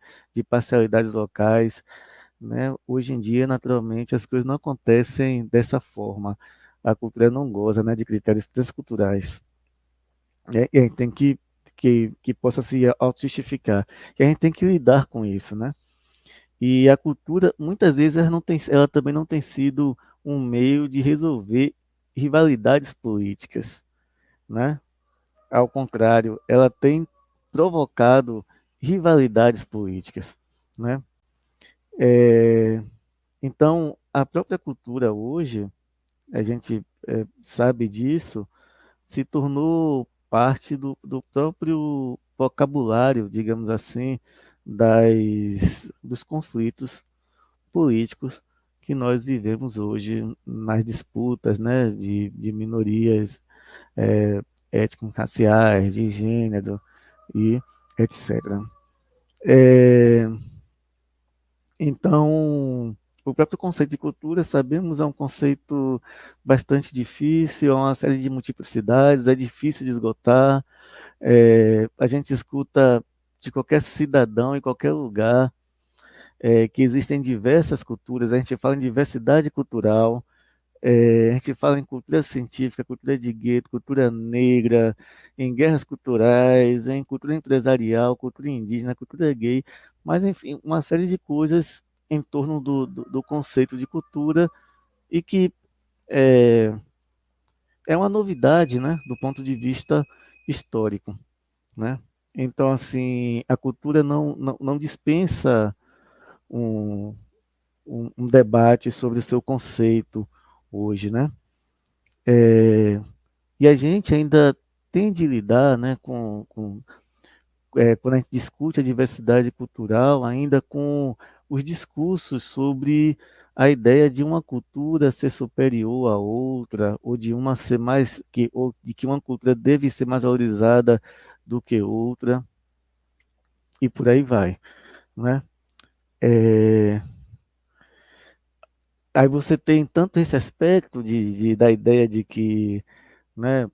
parcialidades locais. Né? Hoje em dia, naturalmente, as coisas não acontecem dessa forma. A cultura não goza, né, de critérios transculturais. E a gente tem que possa se auto-justificar. E a gente tem que lidar com isso, né? E a cultura, muitas vezes, ela também não tem sido um meio de resolver rivalidades políticas, né? Ao contrário, ela tem provocado rivalidades políticas, né? É, então, a própria cultura hoje, a gente sabe disso, se tornou parte do próprio vocabulário, digamos assim, dos conflitos políticos que nós vivemos hoje nas disputas, né, de minorias é, étnico-raciais, de gênero e etc. É, então, o próprio conceito de cultura, sabemos, é um conceito bastante difícil, é uma série de multiplicidades, é difícil de esgotar. A gente escuta de qualquer cidadão em qualquer lugar que existem diversas culturas, a gente fala em diversidade cultural, a gente fala em cultura científica, cultura de gueto, cultura negra, em guerras culturais, em cultura empresarial, cultura indígena, cultura gay, mas enfim, uma série de coisas em torno do conceito de cultura e que é, é uma novidade, né, do ponto de vista histórico, né? Então, assim, a cultura não dispensa um, um debate sobre o seu conceito hoje, né? E a gente ainda tem de lidar, né, quando a gente discute a diversidade cultural, ainda com os discursos sobre a ideia de uma cultura ser superior à outra, ou de uma ser mais que, ou de que uma cultura deve ser mais valorizada do que outra, e por aí vai, né? É, aí você tem tanto esse aspecto da ideia de que, né,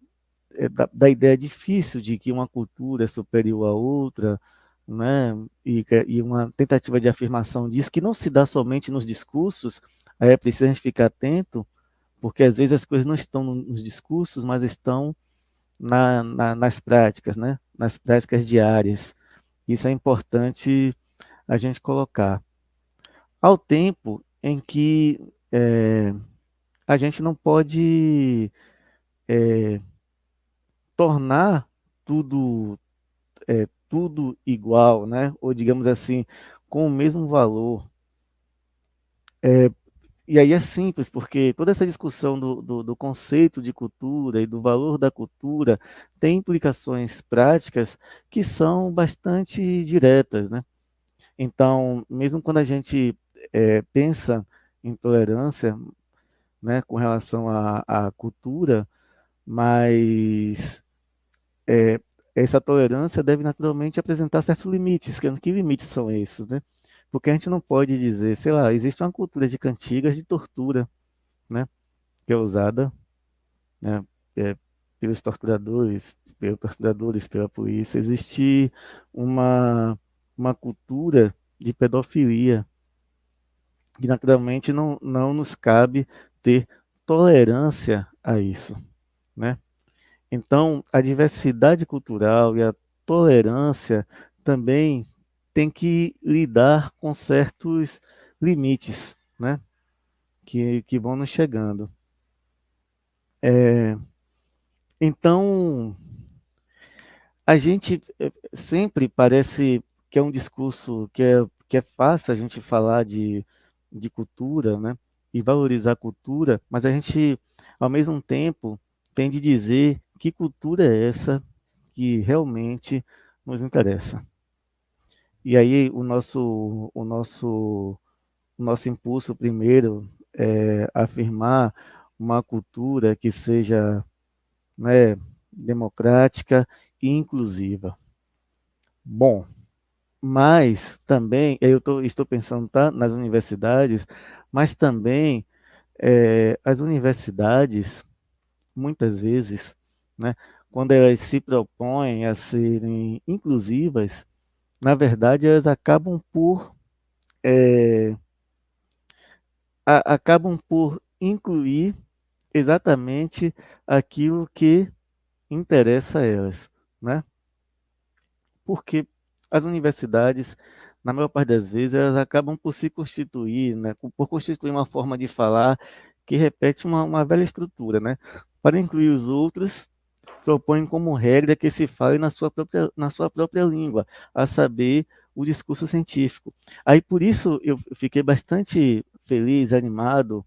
da ideia difícil de que uma cultura é superior à outra, né? E uma tentativa de afirmação disso, que não se dá somente nos discursos, aí é preciso a gente ficar atento, porque às vezes as coisas não estão nos discursos, mas estão nas práticas, né? Nas práticas diárias. Isso é importante a gente colocar. Ao tempo em que a gente não pode tornar tudo tudo igual, né? Ou digamos assim, com o mesmo valor. E aí é simples, porque toda essa discussão do conceito de cultura e do valor da cultura tem implicações práticas que são bastante diretas, né? Então, mesmo quando a gente pensa em tolerância, né, com relação à cultura, mas é, essa tolerância deve naturalmente apresentar certos limites. Que limites são esses, né? Porque a gente não pode dizer, sei lá, existe uma cultura de cantigas de tortura, né, que é usada, né, é, pelos torturadores, pela polícia. Existe uma, uma cultura de pedofilia, e naturalmente não nos cabe ter tolerância a isso, né? Então, a diversidade cultural e a tolerância também tem que lidar com certos limites, né? Que vão nos chegando. Então, a gente sempre parece que é um discurso que é fácil a gente falar de cultura, né? E valorizar a cultura, mas a gente, ao mesmo tempo, tem de dizer que cultura é essa que realmente nos interessa. E aí o nosso impulso primeiro é afirmar uma cultura que seja, né, democrática e inclusiva. Bom, mas também, estou pensando, tá, nas universidades, mas também as universidades, muitas vezes, né, quando elas se propõem a serem inclusivas, na verdade elas é, acabam por incluir exatamente aquilo que interessa a elas, né? Porque as universidades, na maior parte das vezes, elas acabam por se constituir, né, por constituir uma forma de falar que repete uma velha estrutura, né? Para incluir os outros, propõem como regra que se fale na sua própria língua, a saber, o discurso científico. Aí, por isso, eu fiquei bastante feliz, animado,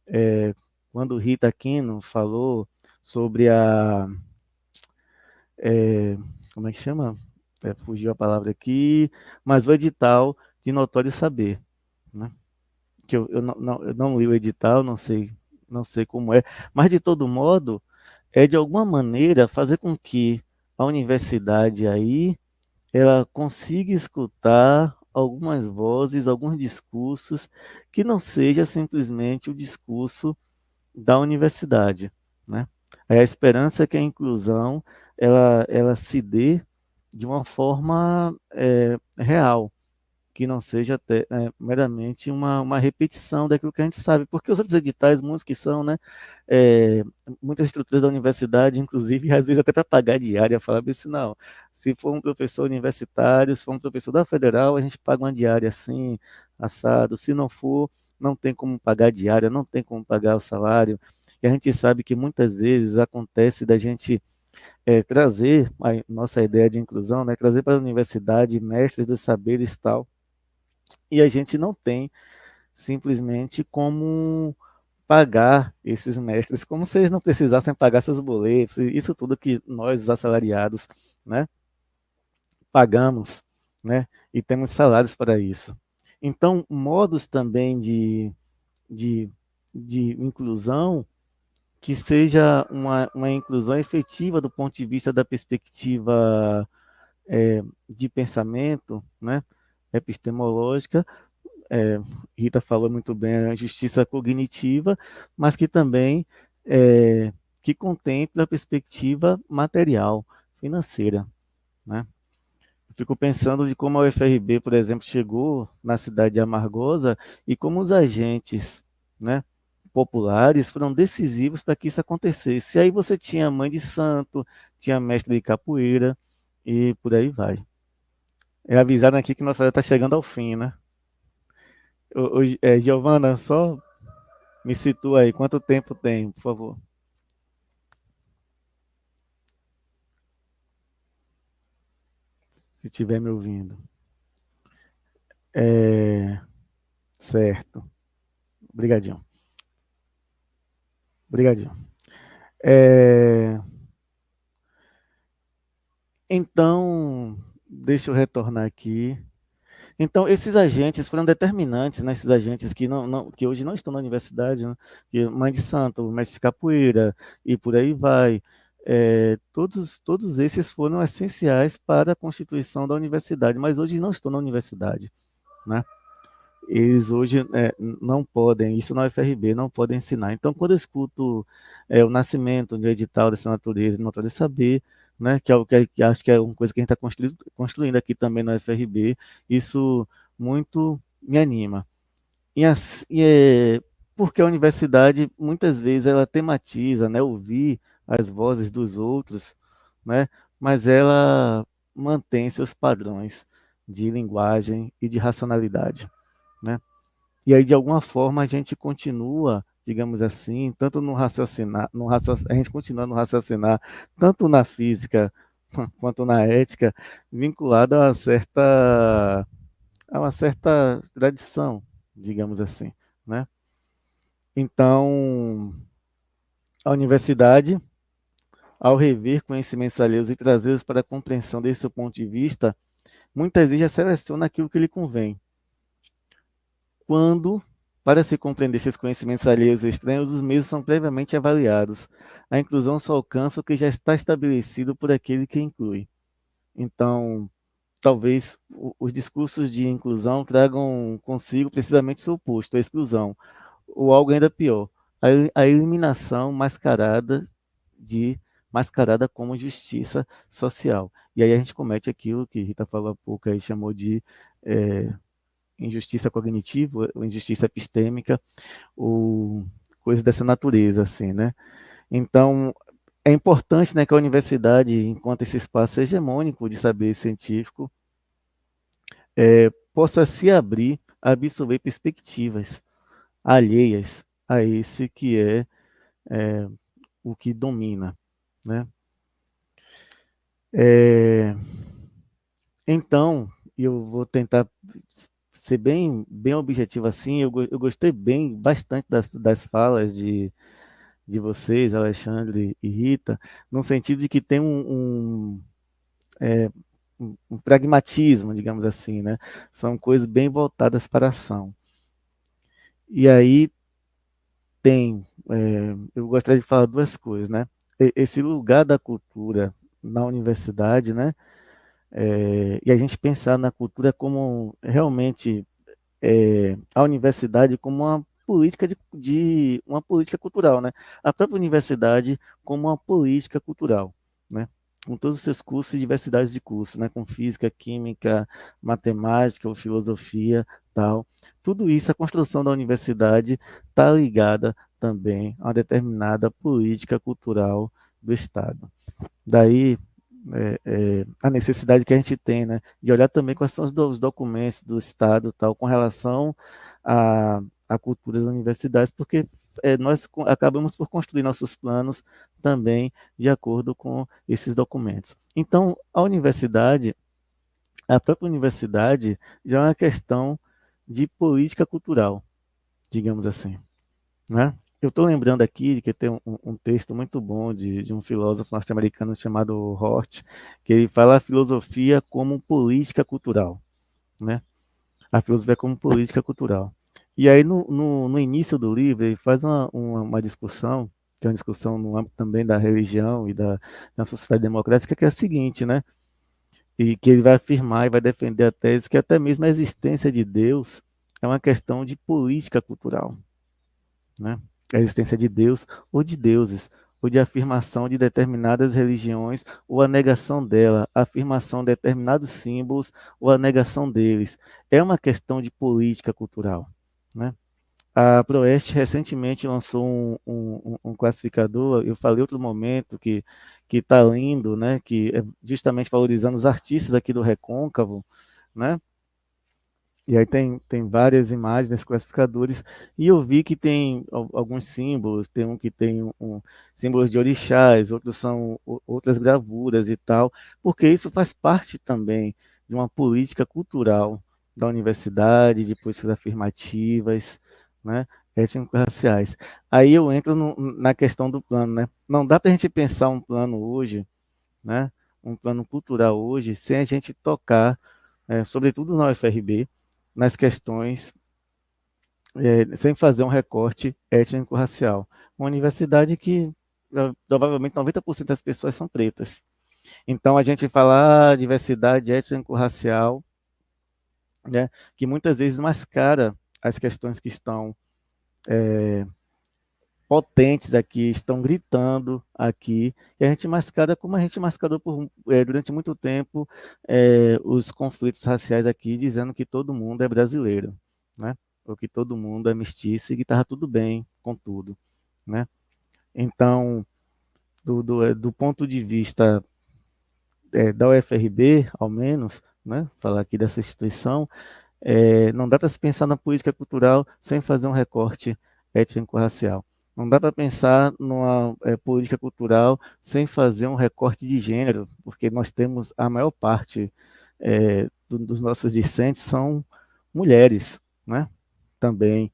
é, quando Rita Aquino falou sobre é, como é que chama? Fugiu a palavra aqui, mas o edital de notório saber, né? Que eu não li o edital, não sei como é, mas de todo modo, é de alguma maneira fazer com que a universidade aí ela consiga escutar algumas vozes, alguns discursos que não seja simplesmente o discurso da universidade, né? A esperança é que a inclusão ela se dê de uma forma real, que não seja meramente uma repetição daquilo que a gente sabe, porque os outros editais, muitos que são, né, é, muitas estruturas da universidade, inclusive, às vezes até para pagar diária, falavam assim, não, se for um professor universitário, se for um professor da federal, a gente paga uma diária assim, assado, se não for, não tem como pagar diária, não tem como pagar o salário, e a gente sabe que muitas vezes acontece da gente trazer a nossa ideia de inclusão, né, trazer para a universidade mestres dos saberes e tal, e a gente não tem simplesmente como pagar esses mestres, como se eles não precisassem pagar seus boletos, e isso tudo que nós, os assalariados, né, pagamos, né, e temos salários para isso. Então, modos também de, de inclusão que seja uma inclusão efetiva do ponto de vista da perspectiva de pensamento, né, epistemológica, é, Rita falou muito bem, a justiça cognitiva, mas que também que contempla a perspectiva material, financeira, né? Eu fico pensando de como a UFRB, por exemplo, chegou na cidade de Amargosa e como os agentes, né, populares foram decisivos para que isso acontecesse. E aí você tinha mãe de santo, tinha mestre de capoeira e por aí vai. É avisado aqui que nossa hora está chegando ao fim, né? Giovana, só Me situa aí, quanto tempo tem, por favor? Se estiver me ouvindo. Certo. Obrigadinho. Obrigadinho. Então, deixa eu retornar aqui. Então, esses agentes foram determinantes, né? Esses agentes que, que hoje não estão na universidade, né? Que Mãe de Santo, Mestre de Capoeira e por aí vai. Todos esses foram essenciais para a constituição da universidade, mas hoje não estão na universidade, né? Eles hoje não podem, isso na UFRB, não podem ensinar. Então, quando eu escuto o nascimento de um edital dessa natureza, não de saber, né, que é o que acho que é uma coisa que a gente está construindo aqui também na UFRB, isso muito me anima. Porque a universidade, muitas vezes, ela tematiza, né, ouvir as vozes dos outros, né, mas ela mantém seus padrões de linguagem e de racionalidade, né? E aí, de alguma forma, a gente continua, digamos assim, tanto no raciocinar, a gente continua no raciocinar, tanto na física quanto na ética, vinculado a uma certa tradição, digamos assim, né? Então, a universidade, ao rever conhecimentos alheios e trazê-los para a compreensão desse seu ponto de vista, muitas vezes já seleciona aquilo que lhe convém. Quando, para se compreender esses conhecimentos alheios e estranhos, os mesmos são previamente avaliados. A inclusão só alcança o que já está estabelecido por aquele que inclui. Então, talvez os discursos de inclusão tragam consigo precisamente o seu oposto, a exclusão, ou algo ainda pior, a eliminação mascarada como justiça social. E aí a gente comete aquilo que Rita falou há pouco, aí chamou de injustiça cognitiva, ou injustiça epistêmica, ou coisa dessa natureza, assim, né? Então, é importante, né, que a universidade, enquanto esse espaço hegemônico de saber científico, possa se abrir a absorver perspectivas alheias a esse que é o que domina, né? Então, eu vou tentar ser bem objetivo assim. Eu gostei bastante das falas de vocês, Alexandre e Rita, no sentido de que tem um pragmatismo, digamos assim, né? São coisas bem voltadas para a ação. E aí eu gostaria de falar duas coisas, né? Esse lugar da cultura na universidade, né? E a gente pensar na cultura como realmente a universidade como uma política uma política cultural, né? A própria universidade como uma política cultural, né? Com todos os seus cursos e diversidades de cursos, né? Com física, química, matemática ou filosofia, tal. Tudo isso, a construção da universidade está ligada também a uma determinada política cultural do Estado. Daí a necessidade que a gente tem, né, de olhar também quais são os documentos do Estado tal com relação à cultura das universidades, porque nós acabamos por construir nossos planos também de acordo com esses documentos. Então, a própria universidade já é uma questão de política cultural, digamos assim, né? Eu estou lembrando aqui que tem um texto muito bom de um filósofo norte-americano chamado Hort, que ele fala a filosofia como política cultural, né? A filosofia como política cultural. E aí, no início do livro, ele faz uma discussão, que é uma discussão no âmbito também da religião e da sociedade democrática, que é a seguinte, né? E que ele vai afirmar e vai defender a tese que até mesmo a existência de Deus é uma questão de política cultural, né? A existência de Deus ou de deuses, ou de afirmação de determinadas religiões, ou a negação dela, a afirmação de determinados símbolos, ou a negação deles. É uma questão de política cultural, né? A Proeste recentemente lançou um classificador, eu falei outro momento que está lindo, né? Que é justamente valorizando os artistas aqui do Recôncavo, né? E aí tem várias imagens nesses classificadores, e eu vi que tem alguns símbolos, tem um que tem símbolos de orixás, outros são outras gravuras e tal, porque isso faz parte também de uma política cultural da universidade, de políticas afirmativas, né, étnico-raciais. Aí eu entro na questão do plano, né? Não dá para a gente pensar um plano hoje, né, um plano cultural hoje, sem a gente tocar, sobretudo na UFRB, nas questões, sem fazer um recorte étnico-racial. Uma universidade que provavelmente 90% das pessoas são pretas. Então, a gente falar diversidade étnico-racial, né, que muitas vezes mascara as questões que estão potentes aqui, estão gritando aqui, e a gente mascara como a gente mascarou durante muito tempo os conflitos raciais aqui, dizendo que todo mundo é brasileiro, né? Ou que todo mundo é mestiço e que estava tudo bem com tudo, né? Então, do ponto de vista da UFRB, ao menos, né? Falar aqui dessa instituição, não dá para se pensar na política cultural sem fazer um recorte étnico-racial. Não dá para pensar numa política cultural sem fazer um recorte de gênero, porque nós temos a maior parte dos nossos discentes são mulheres, né? Também.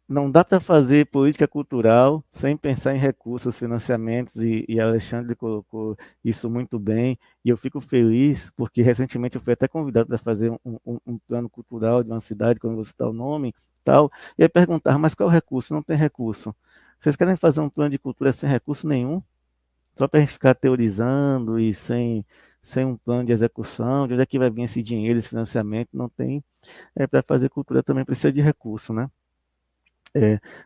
Não dá para fazer política cultural sem pensar em recursos, financiamentos, e Alexandre colocou isso muito bem, e eu fico feliz, porque recentemente eu fui até convidado para fazer um plano cultural de uma cidade, quando você dá o nome, tal, e aí perguntar, mas qual é o recurso? Não tem recurso. Vocês querem fazer um plano de cultura sem recurso nenhum? Só para a gente ficar teorizando e sem um plano de execução, de onde é que vai vir esse dinheiro, esse financiamento? Não tem. Para fazer cultura também precisa de recurso, né?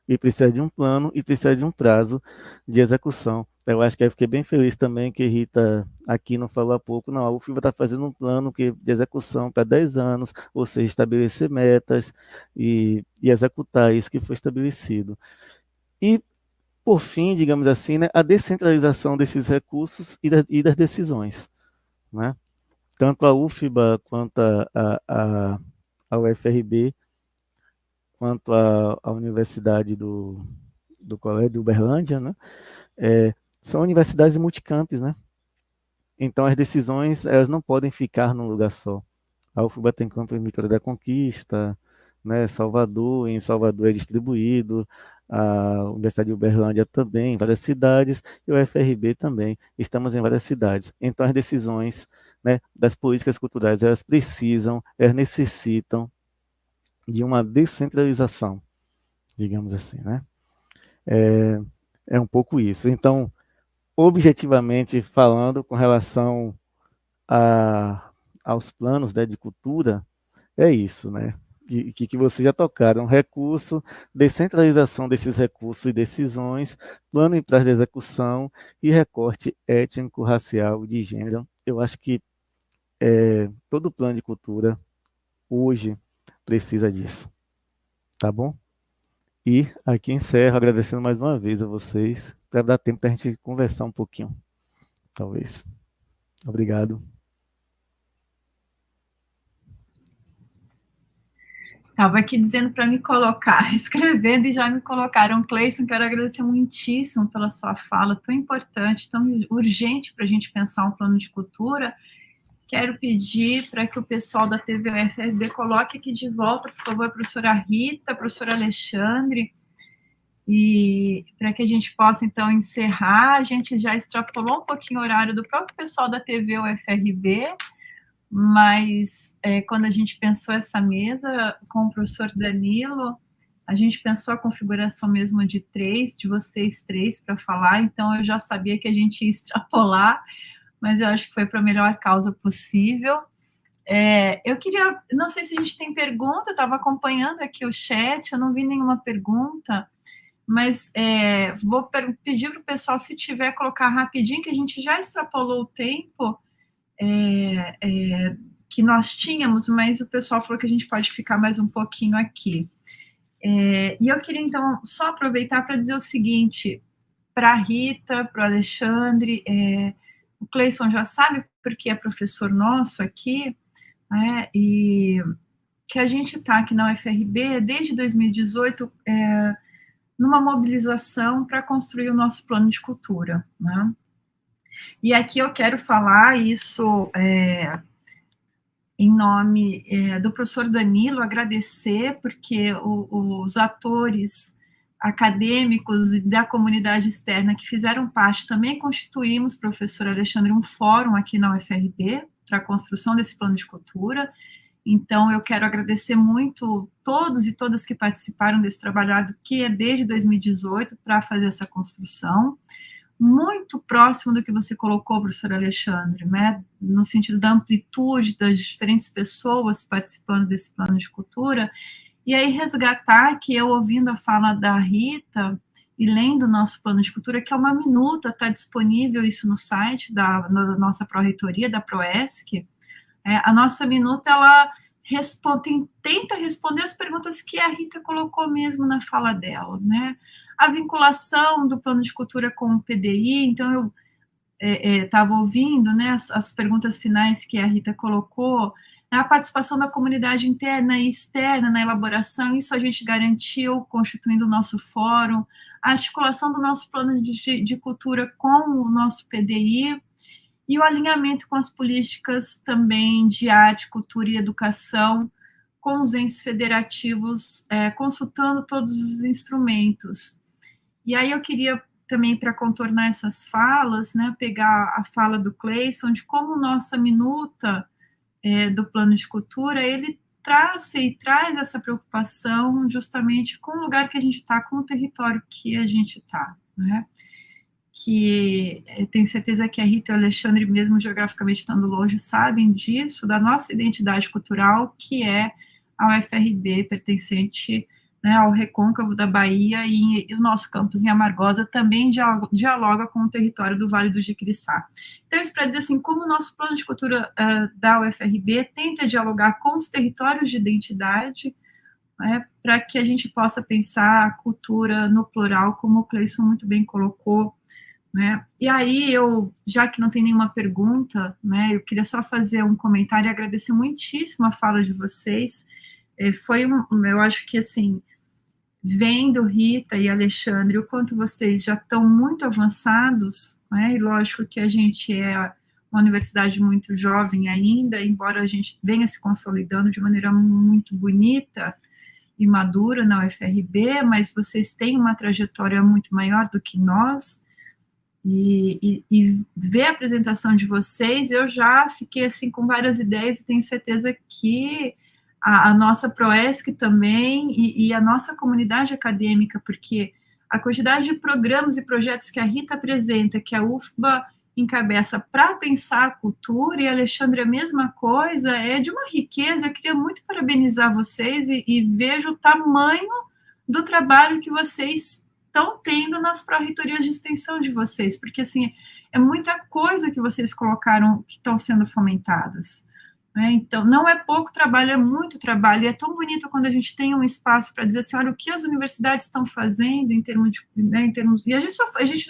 E precisa de um plano e precisa de um prazo de execução. Eu acho que eu fiquei bem feliz também que Rita aqui não falou há pouco, não, a UFBA está fazendo um plano de execução para 10 anos, ou seja, estabelecer metas e executar isso que foi estabelecido. E, por fim, digamos assim, né, a descentralização desses recursos e das decisões, né? Tanto a UFBA quanto a UFRB, quanto a Universidade do Colégio de Uberlândia, né? São universidades multicampus, né? Então as decisões elas não podem ficar num lugar só. A UFBA tem campo em Vitória da Conquista, né? Salvador, em Salvador é distribuído, a Universidade de Uberlândia também, em várias cidades, e o UFRB também. Estamos em várias cidades. Então as decisões, né, das políticas culturais, elas necessitam de uma descentralização, digamos assim, né? É, é um pouco isso. Então, objetivamente falando, com relação aos planos, né, de cultura, é isso, né? Que vocês já tocaram, recurso, descentralização desses recursos e decisões, plano em prazo de execução e recorte étnico, racial, de gênero. Eu acho que todo plano de cultura hoje precisa disso, tá bom? E aqui encerro agradecendo mais uma vez a vocês, para dar tempo para a gente conversar um pouquinho, talvez. Obrigado. Estava aqui dizendo para me colocar, escrevendo e já me colocaram. Cleison, quero agradecer muitíssimo pela sua fala, tão importante, tão urgente para a gente pensar um plano de cultura. Quero pedir para que o pessoal da TV UFRB coloque aqui de volta, por favor, a professora Rita, a professora Alexandre, e para que a gente possa, então, encerrar. A gente já extrapolou um pouquinho o horário do próprio pessoal da TV UFRB, mas quando a gente pensou essa mesa com o professor Danilo, a gente pensou a configuração mesmo de vocês três para falar, então eu já sabia que a gente ia extrapolar, mas eu acho que foi para a melhor causa possível. Eu queria, não sei se a gente tem pergunta, eu estava acompanhando aqui o chat, eu não vi nenhuma pergunta, mas vou pedir para o pessoal, se tiver, colocar rapidinho, que a gente já extrapolou o tempo, que nós tínhamos, mas o pessoal falou que a gente pode ficar mais um pouquinho aqui. E eu queria, então, só aproveitar para dizer o seguinte, para a Rita, para o Alexandre, o Cleison já sabe, porque é professor nosso aqui, né? E que a gente está aqui na UFRB desde 2018 numa mobilização para construir o nosso plano de cultura, né? E aqui eu quero falar isso em nome do professor Danilo, agradecer, porque os atores acadêmicos e da comunidade externa que fizeram parte, também constituímos, professor Alexandre, um fórum aqui na UFRB para a construção desse plano de cultura. Então, eu quero agradecer muito todos e todas que participaram desse trabalho, que é desde 2018, para fazer essa construção, muito próximo do que você colocou, professor Alexandre, né, no sentido da amplitude das diferentes pessoas participando desse plano de cultura, e aí resgatar que eu, ouvindo a fala da Rita e lendo o nosso plano de cultura, que é uma minuta, está disponível isso no site da nossa pró-reitoria, da Proesc, a nossa minuta, ela tenta responder as perguntas que a Rita colocou mesmo na fala dela, né? A vinculação do plano de cultura com o PDI, então eu estava ouvindo, né, as perguntas finais que a Rita colocou, a participação da comunidade interna e externa na elaboração, isso a gente garantiu constituindo o nosso fórum, a articulação do nosso plano de cultura com o nosso PDI, e o alinhamento com as políticas também de arte, cultura e educação, com os entes federativos, consultando todos os instrumentos. E aí eu queria também, para contornar essas falas, né, pegar a fala do Cleison, de como nossa minuta do plano de cultura, ele traz essa preocupação justamente com o lugar que a gente está, com o território que a gente está, né? Que eu tenho certeza que a Rita e o Alexandre, mesmo geograficamente estando longe, sabem disso, da nossa identidade cultural, que é a UFRB, pertencente, né, ao recôncavo da Bahia, e o nosso campus em Amargosa também dialoga com o território do Vale do Jiquiriçá. Então, isso para dizer assim, como o nosso plano de cultura da UFRB tenta dialogar com os territórios de identidade, né, para que a gente possa pensar a cultura no plural, como o Cleison muito bem colocou, né? E aí, já que não tem nenhuma pergunta, né, eu queria só fazer um comentário e agradecer muitíssimo a fala de vocês. Eu acho que, assim, vendo Rita e Alexandre, o quanto vocês já estão muito avançados, né, e lógico que a gente é uma universidade muito jovem ainda, embora a gente venha se consolidando de maneira muito bonita e madura na UFRB, mas vocês têm uma trajetória muito maior do que nós, e ver a apresentação de vocês, eu já fiquei assim com várias ideias e tenho certeza que a nossa Proesc também e a nossa comunidade acadêmica, porque a quantidade de programas e projetos que a Rita apresenta, que a UFBA encabeça para pensar a cultura, e a Alexandre a mesma coisa, é de uma riqueza. Eu queria muito parabenizar vocês e vejo o tamanho do trabalho que vocês estão tendo nas pró-reitorias de extensão de vocês, porque, assim, é muita coisa que vocês colocaram que estão sendo fomentadas, né? Então, não é pouco trabalho, é muito trabalho, e é tão bonito quando a gente tem um espaço para dizer assim, olha, o que as universidades estão fazendo em termos de, né, e a gente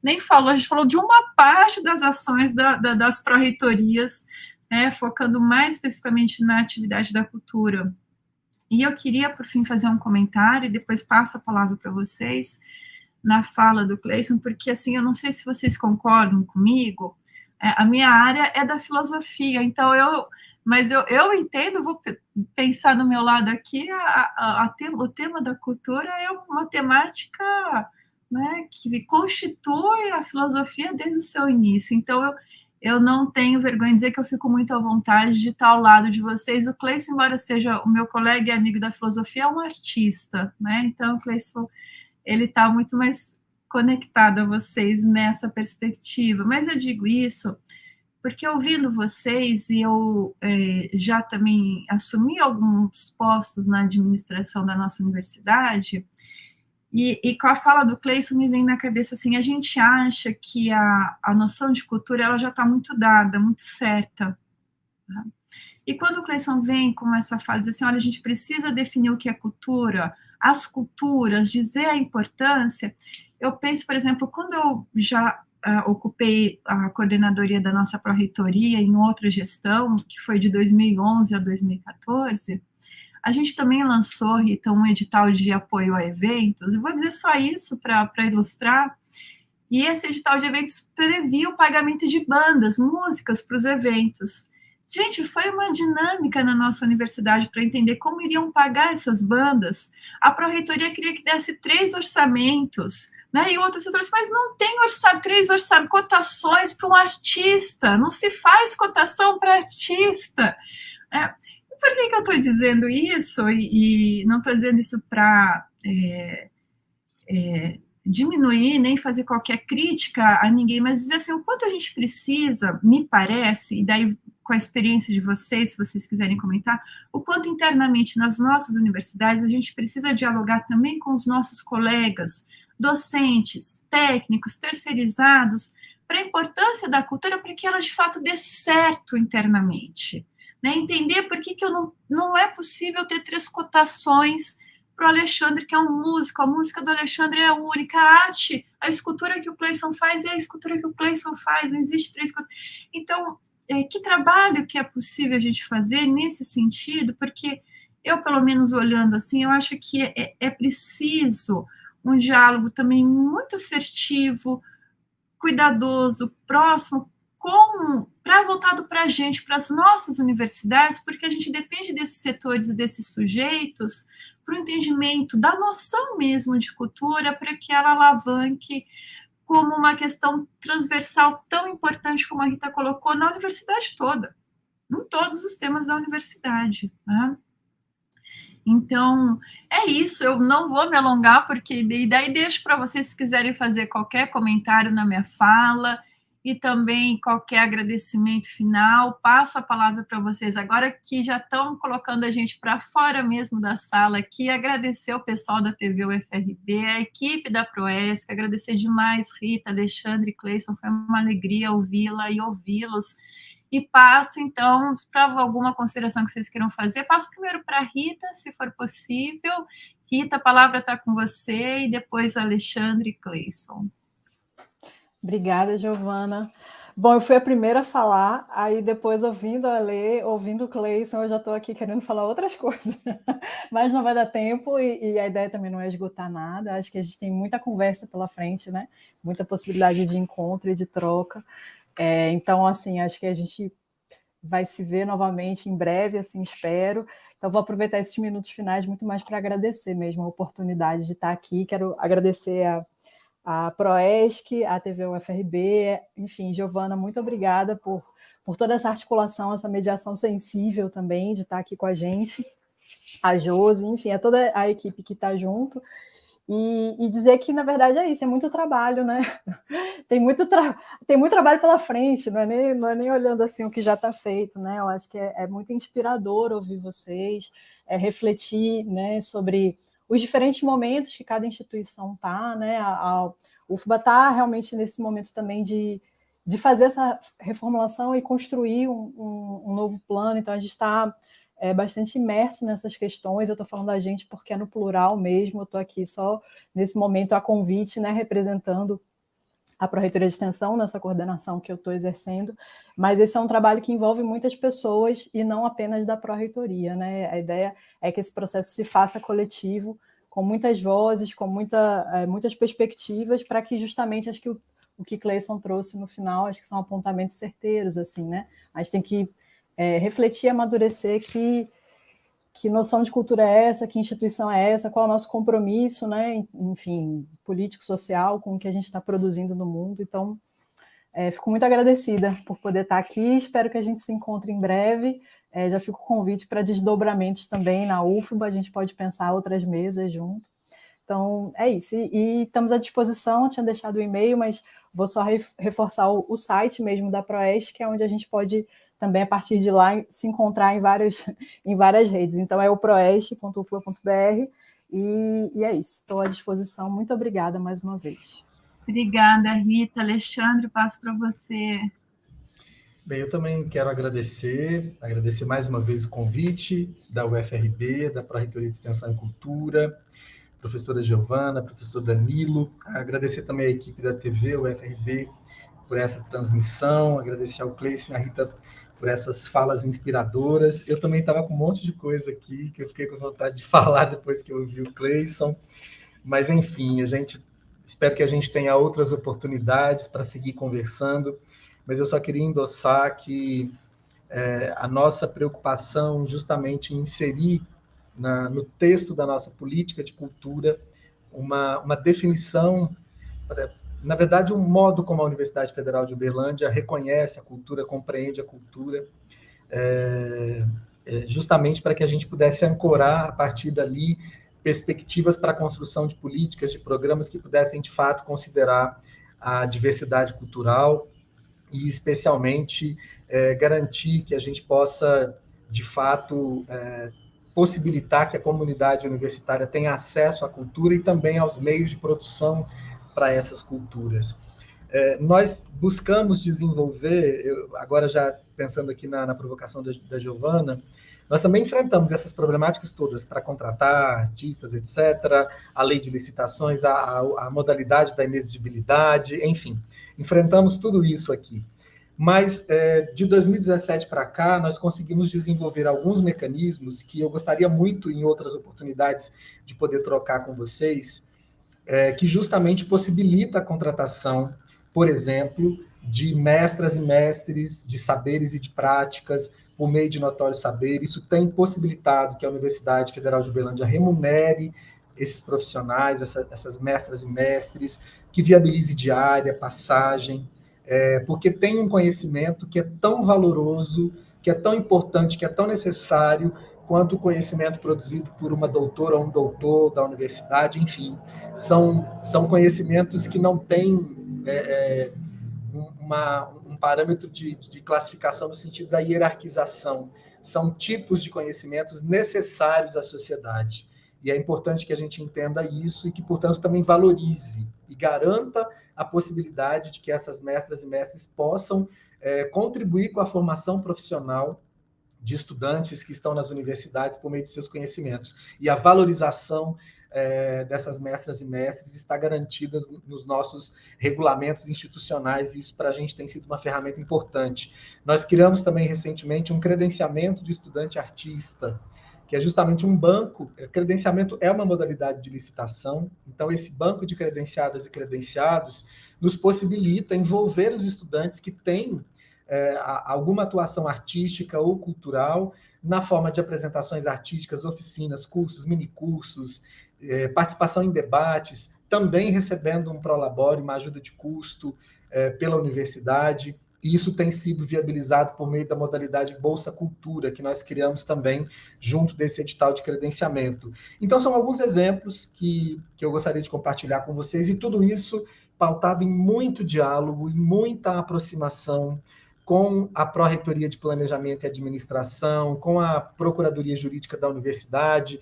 nem falou, a gente falou de uma parte das ações das pró-reitorias, né, focando mais especificamente na atividade da cultura. E eu queria, por fim, fazer um comentário, e depois passo a palavra para vocês, na fala do Cleison, porque, assim, eu não sei se vocês concordam comigo, a minha área é da filosofia, então mas eu entendo, vou pensar no meu lado aqui, o tema da cultura é uma temática, né, que constitui a filosofia desde o seu início, então eu não tenho vergonha de dizer que eu fico muito à vontade de estar ao lado de vocês. O Cleison, embora seja o meu colega e amigo da filosofia, é um artista, né? Então, o Cleison, ele está muito mais conectado a vocês nessa perspectiva. Mas eu digo isso porque, ouvindo vocês, e eu já também assumi alguns postos na administração da nossa universidade, e com a fala do Cleison me vem na cabeça assim, a gente acha que a noção de cultura ela já está muito dada, muito certa. Tá? E quando o Cleison vem com essa fala, diz assim, olha, a gente precisa definir o que é cultura, as culturas, dizer a importância, eu penso, por exemplo, quando eu já ocupei a coordenadoria da nossa pró-reitoria em outra gestão, que foi de 2011 a 2014, a gente também lançou, Rita, um edital de apoio a eventos. Eu vou dizer só isso para ilustrar. E esse edital de eventos previa o pagamento de bandas, músicas para os eventos. Gente, foi uma dinâmica na nossa universidade para entender como iriam pagar essas bandas. A pró-reitoria queria que desse 3 orçamentos, né? E outros setores, mas não tem 3 orçamentos, cotações para um artista, não se faz cotação para artista. Por que eu estou dizendo isso? E não estou dizendo isso para diminuir, nem fazer qualquer crítica a ninguém, mas dizer assim, o quanto a gente precisa, me parece, e daí com a experiência de vocês, se vocês quiserem comentar, o quanto internamente nas nossas universidades a gente precisa dialogar também com os nossos colegas, docentes, técnicos, terceirizados, para a importância da cultura, para que ela de fato dê certo internamente. Né? Entender por que não é possível ter 3 cotações para o Alexandre, que é um músico, a música do Alexandre é a única, a arte, a escultura que o Cleison faz é a escultura que o Cleison faz, não existe 3 cotações. Então, que trabalho que é possível a gente fazer nesse sentido, porque eu, pelo menos olhando assim, eu acho que é preciso um diálogo também muito assertivo, cuidadoso, próximo, voltado para a gente, para as nossas universidades, porque a gente depende desses setores e desses sujeitos para o entendimento da noção mesmo de cultura, para que ela alavanque como uma questão transversal tão importante como a Rita colocou na universidade toda, em todos os temas da universidade, né? Então, é isso, eu não vou me alongar, porque daí deixo para vocês, se quiserem fazer qualquer comentário na minha fala, e também qualquer agradecimento final, passo a palavra para vocês agora, que já estão colocando a gente para fora mesmo da sala aqui, agradecer o pessoal da TV UFRB, a equipe da Proesc, agradecer demais, Rita, Alexandre, Cleison, foi uma alegria ouvi-la e ouvi-los. E passo, então, para alguma consideração que vocês queiram fazer, passo primeiro para a Rita, se for possível. Rita, a palavra está com você, e depois Alexandre e Cleison. Obrigada, Giovana. Bom, eu fui a primeira a falar, aí depois, ouvindo a Lê, ouvindo o Cleison, eu já estou aqui querendo falar outras coisas, mas não vai dar tempo, e a ideia também não é esgotar nada. Acho que a gente tem muita conversa pela frente, né? Muita possibilidade de encontro e de troca. Então, assim, acho que a gente vai se ver novamente em breve, assim, espero. Então, vou aproveitar esses minutos finais muito mais para agradecer mesmo a oportunidade de estar aqui. Quero agradecer a Proesc, a TV UFRB, enfim, Giovana, muito obrigada por toda essa articulação, essa mediação sensível também, de estar aqui com a gente, a Josi, enfim, a toda a equipe que está junto, e dizer que, na verdade, é isso, é muito trabalho, né? Tem muito trabalho pela frente, não é nem olhando assim o que já está feito, né? Eu acho que é muito inspirador ouvir vocês, refletir, né, sobre os diferentes momentos que cada instituição está, né? A UFBA está realmente nesse momento também de fazer essa reformulação e construir um novo plano, então a gente está bastante imerso nessas questões. Eu estou falando da gente porque é no plural mesmo, eu estou aqui só nesse momento a convite, né, representando a Pró-Reitoria de Extensão nessa coordenação que eu estou exercendo, mas esse é um trabalho que envolve muitas pessoas e não apenas da Pró-Reitoria, né? A ideia é que esse processo se faça coletivo, com muitas vozes, com muitas perspectivas, para que justamente, acho que o que Cleison trouxe no final, acho que são apontamentos certeiros, assim, né? A gente tem que refletir e amadurecer que noção de cultura é essa, que instituição é essa, qual é o nosso compromisso, né? Enfim, político, social, com o que a gente está produzindo no mundo. Então, fico muito agradecida por poder estar aqui, espero que a gente se encontre em breve. Já fico com o convite para desdobramentos também na UFBA, a gente pode pensar outras mesas junto. Então, é isso. E estamos à disposição, eu tinha deixado o e-mail, mas vou só reforçar o site mesmo da Proesc, que é onde a gente pode também, a partir de lá, se encontrar em várias redes. Então, é o proesc.ufba.br, e é isso. Estou à disposição. Muito obrigada mais uma vez. Obrigada, Rita. Alexandre, passo para você. Bem, eu também quero agradecer mais uma vez o convite da UFRB, da Pró-Reitoria de Extensão e Cultura, professora Giovana, professor Danilo, agradecer também a equipe da TV, o FRB, por essa transmissão, agradecer ao Cleison e à Rita por essas falas inspiradoras. Eu também estava com um monte de coisa aqui, que eu fiquei com vontade de falar depois que eu ouvi o Cleison, mas, enfim, espero que a gente tenha outras oportunidades para seguir conversando, mas eu só queria endossar que a nossa preocupação justamente em inserir no texto da nossa política de cultura uma definição, na verdade, um modo como a Universidade Federal de Uberlândia reconhece a cultura, compreende a cultura, justamente para que a gente pudesse ancorar, a partir dali, perspectivas para a construção de políticas, de programas que pudessem, de fato, considerar a diversidade cultural e, especialmente, garantir que a gente possa, de fato, possibilitar que a comunidade universitária tenha acesso à cultura e também aos meios de produção para essas culturas. Nós buscamos desenvolver, agora já pensando aqui na provocação da Giovana, nós também enfrentamos essas problemáticas todas para contratar artistas, etc., a lei de licitações, a modalidade da inexigibilidade, enfim, enfrentamos tudo isso aqui. Mas, de 2017 para cá, nós conseguimos desenvolver alguns mecanismos que eu gostaria muito, em outras oportunidades, de poder trocar com vocês, que justamente possibilita a contratação, por exemplo, de mestras e mestres de saberes e de práticas, por meio de notório saber. Isso tem possibilitado que a Universidade Federal de Uberlândia remunere esses profissionais, essas mestras e mestres, que viabilize diária, passagem, porque tem um conhecimento que é tão valoroso, que é tão importante, que é tão necessário, quanto o conhecimento produzido por uma doutora ou um doutor da universidade, enfim. São conhecimentos que não têm um parâmetro de classificação no sentido da hierarquização. São tipos de conhecimentos necessários à sociedade. E é importante que a gente entenda isso e que, portanto, também valorize e garanta a possibilidade de que essas mestras e mestres possam contribuir com a formação profissional de estudantes que estão nas universidades por meio de seus conhecimentos. E a valorização dessas mestras e mestres está garantida nos nossos regulamentos institucionais, e isso para a gente tem sido uma ferramenta importante. Nós criamos também recentemente um credenciamento de estudante artista, que é justamente um banco. Credenciamento é uma modalidade de licitação, então esse banco de credenciadas e credenciados nos possibilita envolver os estudantes que têm alguma atuação artística ou cultural na forma de apresentações artísticas, oficinas, cursos, minicursos, participação em debates, também recebendo um prolabore, uma ajuda de custo pela universidade. E isso tem sido viabilizado por meio da modalidade Bolsa Cultura, que nós criamos também junto desse edital de credenciamento. Então, são alguns exemplos que eu gostaria de compartilhar com vocês, e tudo isso pautado em muito diálogo, em muita aproximação com a Pró-Reitoria de Planejamento e Administração, com a Procuradoria Jurídica da Universidade,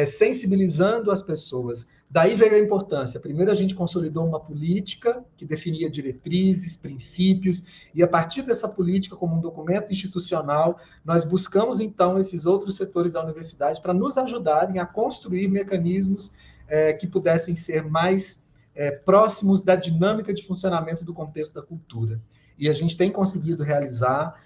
sensibilizando as pessoas. Daí veio a importância. Primeiro, a gente consolidou uma política que definia diretrizes, princípios, e a partir dessa política, como um documento institucional, nós buscamos, então, esses outros setores da universidade para nos ajudarem a construir mecanismos que pudessem ser mais próximos da dinâmica de funcionamento do contexto da cultura. E a gente tem conseguido realizar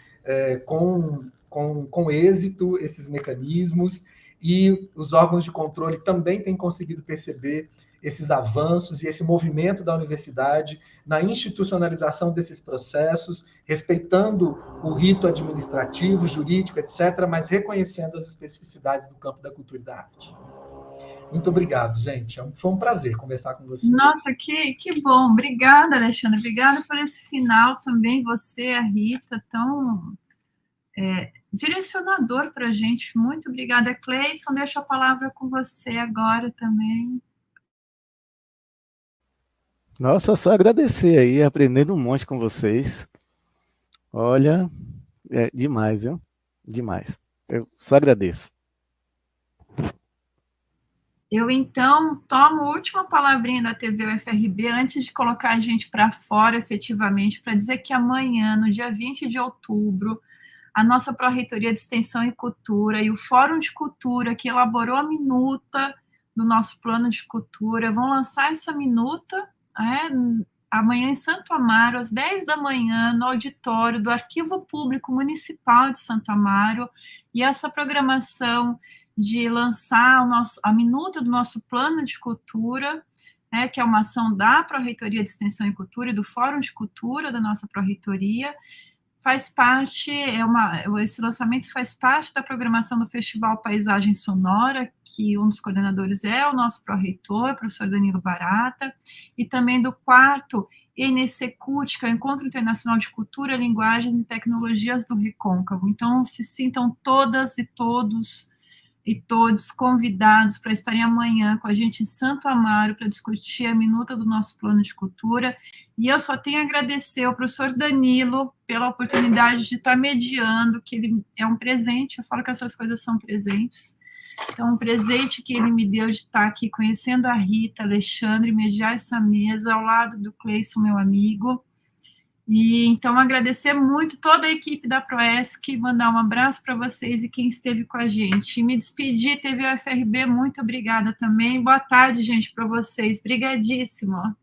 com êxito esses mecanismos, e os órgãos de controle também têm conseguido perceber esses avanços e esse movimento da universidade na institucionalização desses processos, respeitando o rito administrativo, jurídico, etc., mas reconhecendo as especificidades do campo da cultura e da arte. Muito obrigado, gente. Foi um prazer conversar com vocês. Nossa, que bom. Obrigada, Alexandre. Obrigada por esse final também, você, a Rita, tão direcionador para a gente. Muito obrigada, Cleison. Deixo a palavra com você agora também. Nossa, só agradecer aí, aprendendo um monte com vocês. Olha, demais, viu? Demais. Eu só agradeço. Eu, então, tomo a última palavrinha da TV UFRB antes de colocar a gente para fora, efetivamente, para dizer que amanhã, no dia 20 de outubro, a nossa Pró-Reitoria de Extensão e Cultura e o Fórum de Cultura, que elaborou a minuta do nosso plano de cultura. Vão lançar essa minuta, amanhã em Santo Amaro, às 10 da manhã, no auditório do Arquivo Público Municipal de Santo Amaro, e essa programação de lançar a minuta do nosso plano de cultura, que é uma ação da Pró-Reitoria de Extensão e Cultura e do Fórum de Cultura da nossa Pró-Reitoria, faz parte, esse lançamento faz parte da programação do Festival Paisagem Sonora, que um dos coordenadores é o nosso pró-reitor, professor Danilo Barata, e também do 4º ENECCUT, que é o Encontro Internacional de Cultura, Linguagens e Tecnologias do Recôncavo. Então, se sintam todas e todos e todos convidados para estarem amanhã com a gente em Santo Amaro para discutir a minuta do nosso plano de cultura. E eu só tenho a agradecer ao professor Danilo pela oportunidade de estar mediando, que ele é um presente, eu falo que essas coisas são presentes. Então, um presente que ele me deu de estar aqui conhecendo a Rita, Alexandre, mediar essa mesa ao lado do Cleison, meu amigo. E então agradecer muito toda a equipe da Proesc, mandar um abraço para vocês e quem esteve com a gente. E me despedir, TV UFRB, muito obrigada também. Boa tarde, gente, para vocês. Obrigadíssimo.